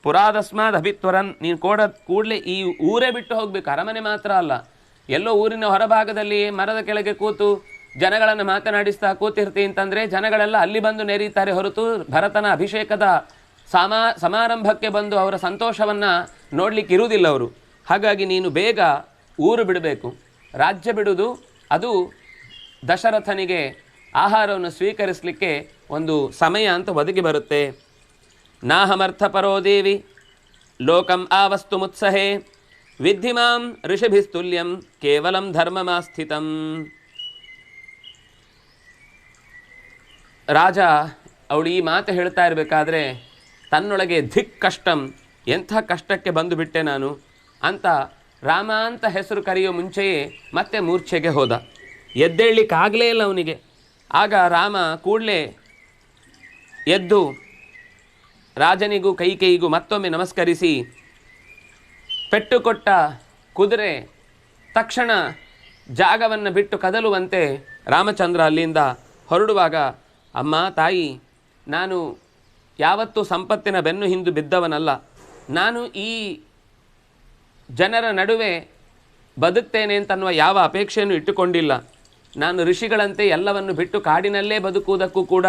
ಪುರಾದಸ್ಮಾದ್ ಅಭಿತ್ವರನ್, ನೀನು ಕೂಡಲೇ ಈ ಊರೇ ಬಿಟ್ಟು ಹೋಗಬೇಕು. ಅರಮನೆ ಮಾತ್ರ ಅಲ್ಲ, ಎಲ್ಲೋ ಊರಿನ ಹೊರಭಾಗದಲ್ಲಿ ಮರದ ಕೆಳಗೆ ಕೂತು ಜನಗಳನ್ನು ಮಾತನಾಡಿಸ್ತಾ ಕೂತಿರ್ತಿ ಅಂತಂದರೆ ಜನಗಳೆಲ್ಲ ಅಲ್ಲಿ ಬಂದು ನೆರೀತಾರೆ ಹೊರತು ಭರತನ ಅಭಿಷೇಕದ ಸಮಾರಂಭಕ್ಕೆ ಬಂದು ಅವರ ಸಂತೋಷವನ್ನು ನೋಡಲಿಕ್ಕೆ ಇರುವುದಿಲ್ಲ ಅವರು. ಹಾಗಾಗಿ ನೀನು ಬೇಗ ಊರು ಬಿಡಬೇಕು. ರಾಜ್ಯ ಬಿಡುವುದು ಅದು ದಶರಥನಿಗೆ ಆಹಾರವನ್ನು ಸ್ವೀಕರಿಸಲಿಕ್ಕೆ ಒಂದು ಸಮಯ ಅಂತ ಒದಗಿ ಬರುತ್ತೆ. ನಾಹಮರ್ಥಪರೋ ದೇವಿ ಲೋಕಂ ಆವಸ್ತು ಮುತ್ಸಹೇ ವಿದ್ಧಿಮಾಂ ಋಷಭಿಸ್ತುಲ್ಯಂ ಕೇವಲಂ ಧರ್ಮಮಾಸ್ಥಿತಂ. ರಾಜ ಅವಳು ಈ ಮಾತು ಹೇಳ್ತಾ ಇರಬೇಕಾದ್ರೆ ತನ್ನೊಳಗೆ ಧಿಕ್ ಕಷ್ಟಂ, ಎಂಥ ಕಷ್ಟಕ್ಕೆ ಬಂದು ಬಿಟ್ಟೆ ನಾನು ಅಂತ ರಾಮ ಅಂತ ಹೆಸರು ಕರೆಯೋ ಮುಂಚೆಯೇ ಮತ್ತೆ ಮೂರ್ಛೆಗೆ ಹೋದ. ಎದ್ದೇಳಲಿಕ್ಕಾಗಲೇ ಇಲ್ಲ ಅವನಿಗೆ. ಆಗ ರಾಮ ಕೂಡಲೇ ಎದ್ದು ರಾಜನಿಗೂ ಕೈಕೇಯಿಗೂ ಮತ್ತೊಮ್ಮೆ ನಮಸ್ಕರಿಸಿ ಪೆಟ್ಟು ಕೊಟ್ಟ ಕುದುರೆ ತಕ್ಷಣ ಜಾಗವನ್ನು ಬಿಟ್ಟು ಕದಲುವಂತೆ ರಾಮಚಂದ್ರ ಅಲ್ಲಿಂದ ಹೊರಡುವಾಗ, ಅಮ್ಮ ತಾಯಿ, ನಾನು ಯಾವತ್ತೂ ಸಂಪತ್ತಿನ ಬೆನ್ನು ಹಿಂದು ಬಿದ್ದವನಲ್ಲ. ನಾನು ಈ ಜನರ ನಡುವೆ ಬದುಕ್ತೇನೆ ಅಂತನ್ನುವ ಯಾವ ಅಪೇಕ್ಷೆಯನ್ನು ಇಟ್ಟುಕೊಂಡಿಲ್ಲ. ನಾನು ಋಷಿಗಳಂತೆ ಎಲ್ಲವನ್ನು ಬಿಟ್ಟು ಕಾಡಿನಲ್ಲೇ ಬದುಕುವುದಕ್ಕೂ ಕೂಡ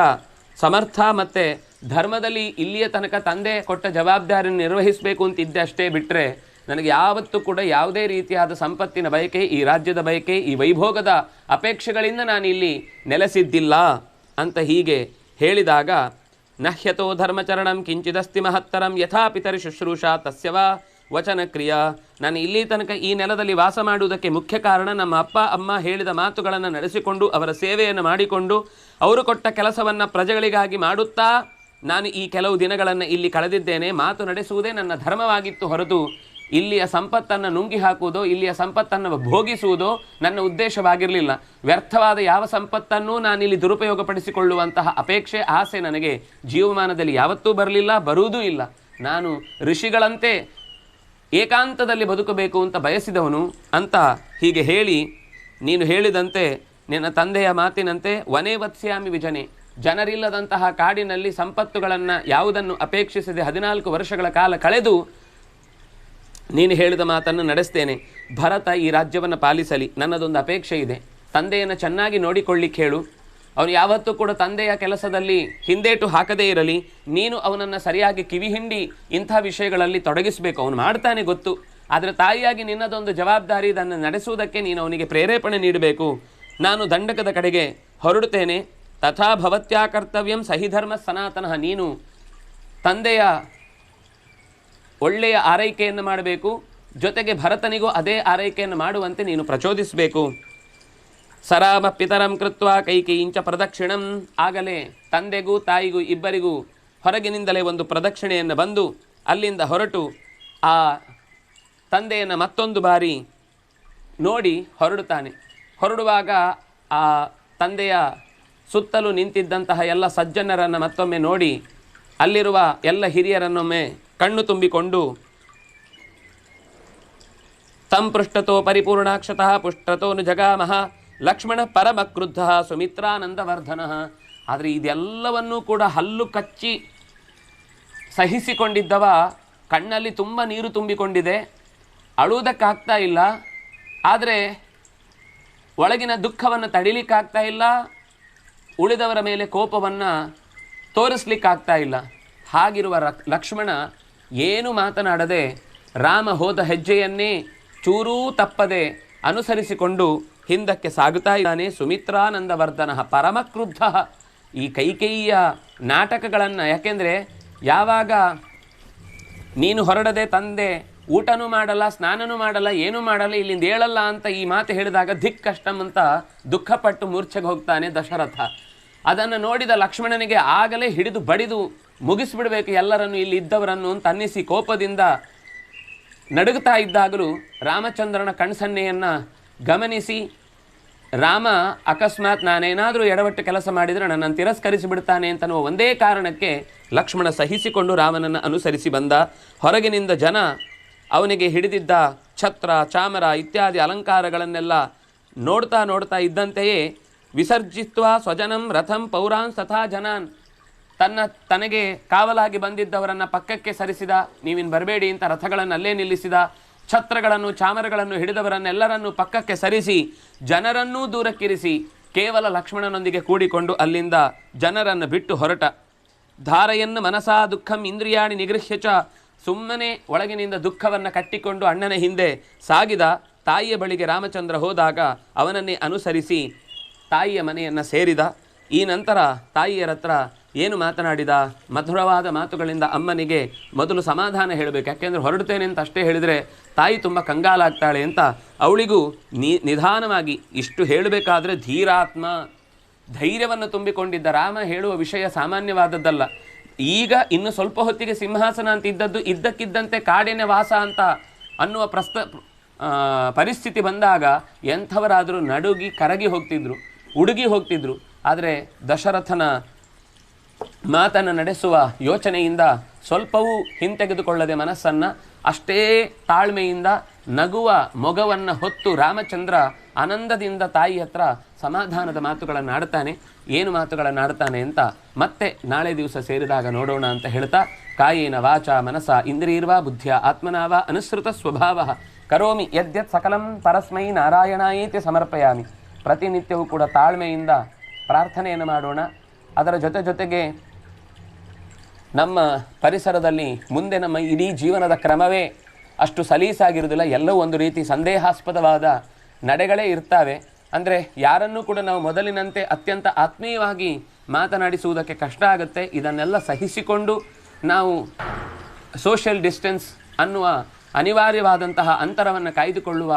ಸಮರ್ಥ, ಮತ್ತು ಧರ್ಮದಲ್ಲಿ ಇಲ್ಲಿಯ ತನಕ ತಂದೆ ಕೊಟ್ಟ ಜವಾಬ್ದಾರಿಯನ್ನು ನಿರ್ವಹಿಸಬೇಕು ಅಂತಿದ್ದೆ ಅಷ್ಟೇ. ಬಿಟ್ಟರೆ ನನಗೆ ಯಾವತ್ತೂ ಕೂಡ ಯಾವುದೇ ರೀತಿಯಾದ ಸಂಪತ್ತಿನ ಬಯಕೆ, ಈ ರಾಜ್ಯದ ಬಯಕೆ, ಈ ವೈಭೋಗದ ಅಪೇಕ್ಷೆಗಳಿಂದ ನಾನು ಇಲ್ಲಿ ನೆಲೆಸಿದ್ದಿಲ್ಲ ಅಂತ ಹೀಗೆ ಹೇಳಿದಾಗ, ನಹ್ಯತೋ ಧರ್ಮಚರಣಂ ಕಿಂಚಿದಸ್ತಿ ಮಹತ್ತರಂ ಯಥಾ ಪಿತರಿ ಶುಶ್ರೂಷಾ ತಸ್ಯವಾ ವಚನ ಕ್ರಿಯಾ. ನಾನು ಇಲ್ಲಿ ತನಕ ಈ ನೆಲದಲ್ಲಿ ವಾಸ ಮಾಡುವುದಕ್ಕೆ ಮುಖ್ಯ ಕಾರಣ ನಮ್ಮ ಅಪ್ಪ ಅಮ್ಮ ಹೇಳಿದ ಮಾತುಗಳನ್ನು ನಡೆಸಿಕೊಂಡು ಅವರ ಸೇವೆಯನ್ನು ಮಾಡಿಕೊಂಡು ಅವರು ಕೊಟ್ಟ ಕೆಲಸವನ್ನು ಪ್ರಜೆಗಳಿಗಾಗಿ ಮಾಡುತ್ತಾ ನಾನು ಈ ಕೆಲವು ದಿನಗಳನ್ನು ಇಲ್ಲಿ ಕಳೆದಿದ್ದೇನೆ. ಮಾತು ನಡೆಸುವುದೇ ನನ್ನ ಧರ್ಮವಾಗಿತ್ತು ಹೊರತು ಇಲ್ಲಿಯ ಸಂಪತ್ತನ್ನು ನುಂಗಿ ಹಾಕುವುದೋ, ಇಲ್ಲಿಯ ಸಂಪತ್ತನ್ನು ಭೋಗಿಸುವುದೋ ನನ್ನ ಉದ್ದೇಶವಾಗಿರಲಿಲ್ಲ. ವ್ಯರ್ಥವಾದ ಯಾವ ಸಂಪತ್ತನ್ನೂ ನಾನಿಲ್ಲಿ ದುರುಪಯೋಗಪಡಿಸಿಕೊಳ್ಳುವಂತಹ ಅಪೇಕ್ಷೆ, ಆಸೆ ನನಗೆ ಜೀವಮಾನದಲ್ಲಿ ಯಾವತ್ತೂ ಬರಲಿಲ್ಲ, ಬರುವುದೂ ಇಲ್ಲ. ನಾನು ಋಷಿಗಳಂತೆ ಏಕಾಂತದಲ್ಲಿ ಬದುಕಬೇಕು ಅಂತ ಬಯಸಿದವನು ಅಂತ ಹೀಗೆ ಹೇಳಿ, ನೀನು ಹೇಳಿದಂತೆ ನಿನ್ನ ತಂದೆಯ ಮಾತಿನಂತೆ ವನೇ ವತ್ಸ್ಯಾಮಿ ವಿಜನೆ, ಜನರಿಲ್ಲದಂತಹ ಕಾಡಿನಲ್ಲಿ ಸಂಪತ್ತುಗಳನ್ನು ಯಾವುದನ್ನು ಅಪೇಕ್ಷಿಸದೆ 14 ವರ್ಷಗಳ ಕಾಲ ಕಳೆದು ನೀನು ಹೇಳಿದ ಮಾತನ್ನು ನಡೆಸ್ತೇನೆ. ಭರತ ಈ ರಾಜ್ಯವನ್ನು ಪಾಲಿಸಲಿ, ನನ್ನದೊಂದು ಅಪೇಕ್ಷೆ ಇದೆ. ತಂದೆಯನ್ನು ಚೆನ್ನಾಗಿ ನೋಡಿಕೊಳ್ಳಿಕ್ಕೆ ಹೇಳು. ಅವನು ಯಾವತ್ತೂ ಕೂಡ ತಂದೆಯ ಕೆಲಸದಲ್ಲಿ ಹಿಂದೇಟು ಹಾಕದೇ ಇರಲಿ. ನೀನು ಅವನನ್ನು ಸರಿಯಾಗಿ ಕಿವಿ ಹಿಂಡಿ ಇಂಥ ವಿಷಯಗಳಲ್ಲಿ ತೊಡಗಿಸಬೇಕು. ಅವನು ಮಾಡ್ತಾನೆ ಗೊತ್ತು, ಆದರೆ ತಾಯಿಯಾಗಿ ನಿನ್ನದೊಂದು ಜವಾಬ್ದಾರಿ, ಇದನ್ನು ನಡೆಸುವುದಕ್ಕೆ ನೀನು ಅವನಿಗೆ ಪ್ರೇರೇಪಣೆ ನೀಡಬೇಕು. ನಾನು ದಂಡಕದ ಕಡೆಗೆ ಹೊರಡುತ್ತೇನೆ. ತಥಾ ಭವತ್ಯಾ ಕರ್ತವ್ಯಂ ಸಹಿಧರ್ಮ ಸನಾತನಃ. ನೀನು ತಂದೆಯ ಒಳ್ಳೆಯ ಆರೈಕೆಯನ್ನು ಮಾಡಬೇಕು, ಜೊತೆಗೆ ಭರತನಿಗೂ ಅದೇ ಆರೈಕೆಯನ್ನು ಮಾಡುವಂತೆ ನೀನು ಪ್ರಚೋದಿಸಬೇಕು. ಸರಾಮ ಪಿತರಂ ಕೃತ್ವ ಕೈಕೇಯಿಂಚ ಪ್ರದಕ್ಷಿಣಂ. ಆಗಲೇ ತಂದೆಗೂ ತಾಯಿಗೂ ಇಬ್ಬರಿಗೂ ಹೊರಗಿನಿಂದಲೇ ಒಂದು ಪ್ರದಕ್ಷಿಣೆಯನ್ನು ಬಂದು ಅಲ್ಲಿಂದ ಹೊರಟು ಆ ತಂದೆಯನ್ನು ಮತ್ತೊಂದು ಬಾರಿ ನೋಡಿ ಹೊರಡುತ್ತಾನೆ. ಹೊರಡುವಾಗ ಆ ತಂದೆಯ ಸುತ್ತಲೂ ನಿಂತಿದ್ದಂತಹ ಎಲ್ಲ ಸಜ್ಜನರನ್ನು ಮತ್ತೊಮ್ಮೆ ನೋಡಿ, ಅಲ್ಲಿರುವ ಎಲ್ಲ ಹಿರಿಯರನ್ನೊಮ್ಮೆ ಕಣ್ಣು ತುಂಬಿಕೊಂಡು, ತಂ ಪೃಷ್ಠತೋ ಪರಿಪೂರ್ಣಾಕ್ಷತಃ ಪುಷ್ಠತೋನು ಜಗಾಮಹ ಲಕ್ಷ್ಮಣ ಪರಮಕ್ರುದ್ಧ ಸುಮಿತ್ರಾನಂದವರ್ಧನ. ಆದರೆ ಇದೆಲ್ಲವನ್ನೂ ಕೂಡ ಹಲ್ಲು ಕಚ್ಚಿ ಸಹಿಸಿಕೊಂಡಿದ್ದವ ಕಣ್ಣಲ್ಲಿ ತುಂಬ ನೀರು ತುಂಬಿಕೊಂಡಿದೆ, ಅಳುವುದಕ್ಕಾಗ್ತಾ ಇಲ್ಲ, ಆದರೆ ಒಳಗಿನ ದುಃಖವನ್ನು ತಡಿಲಿಕ್ಕಾಗ್ತಾ ಇಲ್ಲ, ಉಳಿದವರ ಮೇಲೆ ಕೋಪವನ್ನು ತೋರಿಸ್ಲಿಕ್ಕಾಗ್ತಾ ಇಲ್ಲ. ಹಾಗಿರುವ ಲಕ್ಷ್ಮಣ ಏನು ಮಾತನಾಡದೆ ರಾಮ ಹೋದ ಹೆಜ್ಜೆಯನ್ನೇ ಚೂರೂ ತಪ್ಪದೆ ಅನುಸರಿಸಿಕೊಂಡು ಹಿಂದಕ್ಕೆ ಸಾಗುತ್ತಾ ಇದ್ದಾನೆ. ಸುಮಿತ್ರಾನಂದವರ್ಧನ ಪರಮಕ್ರುದ್ಧ. ಈ ಕೈಕೇಯಿಯ ನಾಟಕಗಳನ್ನು, ಯಾಕೆಂದರೆ ಯಾವಾಗ ನೀನು ಹೊರಡದೆ ತಂದೆ ಊಟನೂ ಮಾಡಲ್ಲ, ಸ್ನಾನನೂ ಮಾಡಲ್ಲ, ಏನೂ ಮಾಡಲ್ಲ, ಇಲ್ಲಿಂದ ಹೇಳಲ್ಲ ಅಂತ ಈ ಮಾತು ಹೇಳಿದಾಗ ಧಿಕ್ ಕಷ್ಟಂ ಅಂತ ದುಃಖಪಟ್ಟು ಮೂರ್ಛೆಗೆ ಹೋಗ್ತಾನೆ ದಶರಥ. ಅದನ್ನು ನೋಡಿದ ಲಕ್ಷ್ಮಣನಿಗೆ ಆಗಲೇ ಹಿಡಿದು ಬಡಿದು ಮುಗಿಸ್ಬಿಡಬೇಕು ಎಲ್ಲರನ್ನು, ಇಲ್ಲಿ ಇದ್ದವರನ್ನು ಅಂತ ಅನ್ನಿಸಿ ಕೋಪದಿಂದ ನಡುಗುತ್ತಾ ಇದ್ದಾಗಲೂ ರಾಮಚಂದ್ರನ ಕಣ್ಸನ್ನೆಯನ್ನು ಗಮನಿಸಿ, ರಾಮ ಅಕಸ್ಮಾತ್ ನಾನೇನಾದರೂ ಎಡವಟ್ಟು ಕೆಲಸ ಮಾಡಿದರೆ ನನ್ನನ್ನು ತಿರಸ್ಕರಿಸಿಬಿಡ್ತಾನೆ ಅಂತನ್ನುವ ಒಂದೇ ಕಾರಣಕ್ಕೆ ಲಕ್ಷ್ಮಣ ಸಹಿಸಿಕೊಂಡು ರಾಮನನ್ನು ಅನುಸರಿಸಿ ಬಂದ. ಹೊರಗಿನಿಂದ ಜನ ಅವನಿಗೆ ಹಿಡಿದಿದ್ದ ಛತ್ರ, ಚಾಮರ ಇತ್ಯಾದಿ ಅಲಂಕಾರಗಳನ್ನೆಲ್ಲ ನೋಡ್ತಾ ನೋಡ್ತಾ ಇದ್ದಂತೆಯೇ ವಿಸರ್ಜಿತ್ವ ಸ್ವಜನಂ ರಥಂ ಪೌರಾನ್ ತಥಾ ಜನಾನ್. ತನಗೆ ಕಾವಲಾಗಿ ಬಂದಿದ್ದವರನ್ನು ಪಕ್ಕಕ್ಕೆ ಸರಿಸಿದ, ನೀವಿನ್ ಬರಬೇಡಿ ಅಂತ ರಥಗಳನ್ನು ಅಲ್ಲೇ ನಿಲ್ಲಿಸಿದ. ಛತ್ರಗಳನ್ನು, ಚಾಮರಗಳನ್ನು ಹಿಡಿದವರನ್ನೆಲ್ಲರನ್ನೂ ಪಕ್ಕಕ್ಕೆ ಸರಿಸಿ ಜನರನ್ನೂ ದೂರಕ್ಕಿರಿಸಿ ಕೇವಲ ಲಕ್ಷ್ಮಣನೊಂದಿಗೆ ಕೂಡಿಕೊಂಡು ಅಲ್ಲಿಂದ ಜನರನ್ನು ಬಿಟ್ಟು ಹೊರಟ. ಧಾರೆಯನ್ನು ಮನಸಾ ದುಃಖಂ ಇಂದ್ರಿಯಾಣಿ ನಿಗೃಹ್ಯ ಚ. ಸುಮ್ಮನೆ ಒಳಗಿನಿಂದ ದುಃಖವನ್ನು ಕಟ್ಟಿಕೊಂಡು ಅಣ್ಣನ ಹಿಂದೆ ಸಾಗಿದ. ತಾಯಿಯ ಬಳಿಗೆ ರಾಮಚಂದ್ರ ಹೋದಾಗ ಅವನನ್ನೇ ಅನುಸರಿಸಿ ತಾಯಿಯ ಮನೆಯನ್ನು ಸೇರಿದ. ಈ ನಂತರ ತಾಯಿಯರ ಹತ್ರ ಏನು ಮಾತನಾಡಿದ? ಮಧುರವಾದ ಮಾತುಗಳಿಂದ ಅಮ್ಮನಿಗೆ ಮೊದಲು ಸಮಾಧಾನ ಹೇಳಬೇಕು. ಯಾಕೆಂದರೆ ಹೊರಡ್ತೇನೆ ಅಂತ ಅಷ್ಟೇ ಹೇಳಿದರೆ ತಾಯಿ ತುಂಬ ಕಂಗಾಲಾಗ್ತಾಳೆ ಅಂತ ಅವಳಿಗೂ ನಿಧಾನವಾಗಿ ಇಷ್ಟು ಹೇಳಬೇಕಾದ್ರೆ ಧೀರಾತ್ಮ, ಧೈರ್ಯವನ್ನು ತುಂಬಿಕೊಂಡಿದ್ದ ರಾಮ ಹೇಳುವ ವಿಷಯ ಸಾಮಾನ್ಯವಾದದ್ದಲ್ಲ. ಈಗ ಇನ್ನು ಸ್ವಲ್ಪ ಹೊತ್ತಿಗೆ ಸಿಂಹಾಸನ ಅಂತ ಇದ್ದದ್ದು ಇದ್ದಕ್ಕಿದ್ದಂತೆ ಕಾಡಿನ ವಾಸ ಅಂತ ಅನ್ನುವ ಪರಿಸ್ಥಿತಿ ಬಂದಾಗ ಎಂಥವರಾದರೂ ನಡುಗಿ ಕರಗಿ ಹೋಗ್ತಿದ್ರು, ಉಡುಗಿ ಹೋಗ್ತಿದ್ರು. ಆದರೆ ದಶರಥನ ಮಾತನ್ನು ನಡೆಸುವ ಯೋಚನೆಯಿಂದ ಸ್ವಲ್ಪವೂ ಹಿಂತೆಗೆದುಕೊಳ್ಳದೆ ಮನಸ್ಸನ್ನು ಅಷ್ಟೇ ತಾಳ್ಮೆಯಿಂದ ನಗುವ ಮೊಗವನ್ನು ಹೊತ್ತು ರಾಮಚಂದ್ರ ಆನಂದದಿಂದ ತಾಯಿ ಹತ್ರ ಸಮಾಧಾನದ ಮಾತುಗಳನ್ನು ಆಡ್ತಾನೆ. ಏನು ಮಾತುಗಳನ್ನು ಆಡ್ತಾನೆ ಅಂತ ಮತ್ತೆ ನಾಳೆ ದಿವಸ ಸೇರಿದಾಗ ನೋಡೋಣ ಅಂತ ಹೇಳ್ತಾ, ಕಾಯೇನ ವಾಚ ಮನಸ ಇಂದ್ರಿಯರ್ವಾ ಬುದ್ಧಿಯ ಆತ್ಮನಾವ ಅನುಸೃತ ಸ್ವಭಾವ ಕರೋಮಿ ಯದ್ಯತ್ ಸಕಲಂ ಪರಸ್ಮೈ ನಾರಾಯಣಾಯೇತಿ ಸಮರ್ಪಯಾಮಿ. ಪ್ರತಿನಿತ್ಯವೂ ಕೂಡ ತಾಳ್ಮೆಯಿಂದ ಪ್ರಾರ್ಥನೆಯನ್ನು ಮಾಡೋಣ. ಅದರ ಜೊತೆಗೆ ನಮ್ಮ ಪರಿಸರದಲ್ಲಿ ಮುಂದೆ ನಮ್ಮ ಇಡೀ ಜೀವನದ ಕ್ರಮವೇ ಅಷ್ಟು ಸಲೀಸಾಗಿರುವುದಿಲ್ಲ. ಎಲ್ಲವೂ ಒಂದು ರೀತಿ ಸಂದೇಹಾಸ್ಪದವಾದ ನಡೆಗಳೇ ಇರ್ತವೆ. ಅಂದರೆ ಯಾರನ್ನೂ ಕೂಡ ನಾವು ಮೊದಲಿನಂತೆ ಅತ್ಯಂತ ಆತ್ಮೀಯವಾಗಿ ಮಾತನಾಡಿಸುವುದಕ್ಕೆ ಕಷ್ಟ ಆಗುತ್ತೆ. ಇದನ್ನೆಲ್ಲ ಸಹಿಸಿಕೊಂಡು ನಾವು ಸೋಷಿಯಲ್ ಡಿಸ್ಟೆನ್ಸ್ ಅನ್ನುವ ಅನಿವಾರ್ಯವಾದಂತಹ ಅಂತರವನ್ನು ಕಾಯ್ದುಕೊಳ್ಳುವ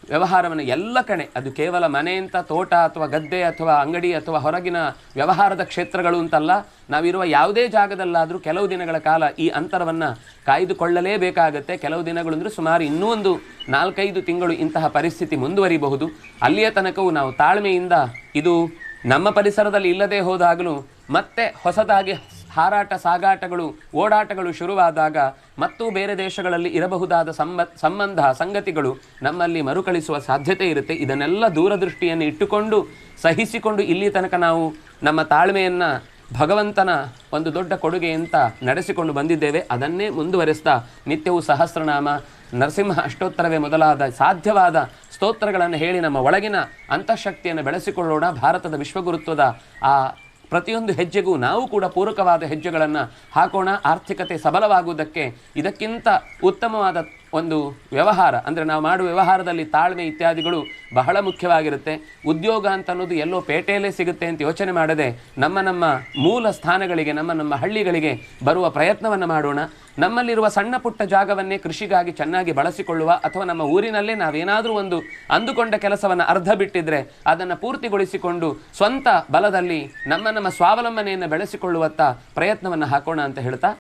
ವ್ಯವಹಾರವನ್ನು ಎಲ್ಲ ಕಡೆ, ಅದು ಕೇವಲ ಮನೆ ಅಂತ, ತೋಟ ಅಥವಾ ಗದ್ದೆ ಅಥವಾ ಅಂಗಡಿ ಅಥವಾ ಹೊರಗಿನ ವ್ಯವಹಾರದ ಕ್ಷೇತ್ರಗಳು ಅಂತಲ್ಲ, ನಾವಿರುವ ಯಾವುದೇ ಜಾಗದಲ್ಲಾದರೂ ಕೆಲವು ದಿನಗಳ ಕಾಲ ಈ ಅಂತರವನ್ನು ಕಾಯ್ದುಕೊಳ್ಳಲೇಬೇಕಾಗತ್ತೆ. ಕೆಲವು ದಿನಗಳು ಅಂದರೆ ಸುಮಾರು ಇನ್ನೂ ಒಂದು 4-5 ತಿಂಗಳು ಇಂತಹ ಪರಿಸ್ಥಿತಿ ಮುಂದುವರಿಬಹುದು. ಅಲ್ಲಿಯ ತನಕವೂ ನಾವು ತಾಳ್ಮೆಯಿಂದ, ಇದು ನಮ್ಮ ಪರಿಸರದಲ್ಲಿ ಇಲ್ಲದೆ ಹೋದಾಗಲೂ ಮತ್ತೆ ಹೊಸದಾಗಿ ಹಾರಾಟ ಸಾಗಾಟಗಳು ಓಡಾಟಗಳು ಶುರುವಾದಾಗ ಮತ್ತು ಬೇರೆ ದೇಶಗಳಲ್ಲಿ ಇರಬಹುದಾದ ಸಂಬಂಧ ಸಂಗತಿಗಳು ನಮ್ಮಲ್ಲಿ ಮರುಕಳಿಸುವ ಸಾಧ್ಯತೆ ಇರುತ್ತೆ. ಇದನ್ನೆಲ್ಲ ದೂರದೃಷ್ಟಿಯನ್ನು ಇಟ್ಟುಕೊಂಡು ಸಹಿಸಿಕೊಂಡು ಇಲ್ಲಿ ತನಕ ನಾವು ನಮ್ಮ ತಾಳ್ಮೆಯನ್ನು ಭಗವಂತನ ಒಂದು ದೊಡ್ಡ ಕೊಡುಗೆ ಅಂತ ನಡೆಸಿಕೊಂಡು ಬಂದಿದ್ದೇವೆ. ಅದನ್ನೇ ಮುಂದುವರೆಸ್ತಾ ನಿತ್ಯವೂ ಸಹಸ್ರನಾಮ, ನರಸಿಂಹ ಅಷ್ಟೋತ್ತರವೇ ಮೊದಲಾದ ಸಾಧ್ಯವಾದ ಸ್ತೋತ್ರಗಳನ್ನು ಹೇಳಿ ನಮ್ಮ ಒಳಗಿನ ಅಂತಃಶಕ್ತಿಯನ್ನು ಬೆಳೆಸಿಕೊಳ್ಳೋಣ. ಭಾರತದ ವಿಶ್ವಗುರುತ್ವದ ಆ ಪ್ರತಿಯೊಂದು ಹೆಜ್ಜೆಗೂ ನಾವು ಕೂಡ ಪೂರಕವಾದ ಹೆಜ್ಜೆಗಳನ್ನು ಹಾಕೋಣ. ಆರ್ಥಿಕತೆ ಸಬಲವಾಗುವುದಕ್ಕೆ ಇದಕ್ಕಿಂತ ಉತ್ತಮವಾದ ಒಂದು ವ್ಯವಹಾರ ಅಂದರೆ ನಾವು ಮಾಡುವ ವ್ಯವಹಾರದಲ್ಲಿ ತಾಳ್ಮೆ ಇತ್ಯಾದಿಗಳು ಬಹಳ ಮುಖ್ಯವಾಗಿರುತ್ತೆ. ಉದ್ಯೋಗ ಅಂತ ಅನ್ನೋದು ಎಲ್ಲೋ ಪೇಟೆಯಲ್ಲೇ ಸಿಗುತ್ತೆ ಅಂತ ಯೋಚನೆ ಮಾಡದೆ ನಮ್ಮ ಮೂಲ ಸ್ಥಾನಗಳಿಗೆ, ನಮ್ಮ ಹಳ್ಳಿಗಳಿಗೆ ಬರುವ ಪ್ರಯತ್ನವನ್ನು ಮಾಡೋಣ. ನಮ್ಮಲ್ಲಿರುವ ಸಣ್ಣ ಪುಟ್ಟ ಜಾಗವನ್ನೇ ಕೃಷಿಗಾಗಿ ಚೆನ್ನಾಗಿ ಬಳಸಿಕೊಳ್ಳುವ, ಅಥವಾ ನಮ್ಮ ಊರಿನಲ್ಲೇ ನಾವೇನಾದರೂ ಒಂದು ಅಂದುಕೊಂಡ ಕೆಲಸವನ್ನು ಅರ್ಧ ಬಿಟ್ಟಿದ್ರೆ ಅದನ್ನು ಪೂರ್ತಿಗೊಳಿಸಿಕೊಂಡು ಸ್ವಂತ ಬಲದಲ್ಲಿ ನಮ್ಮ ಸ್ವಾವಲಂಬನೆಯನ್ನು ಬೆಳೆಸಿಕೊಳ್ಳುವತ್ತ ಪ್ರಯತ್ನವನ್ನು ಹಾಕೋಣ ಅಂತ ಹೇಳ್ತಾ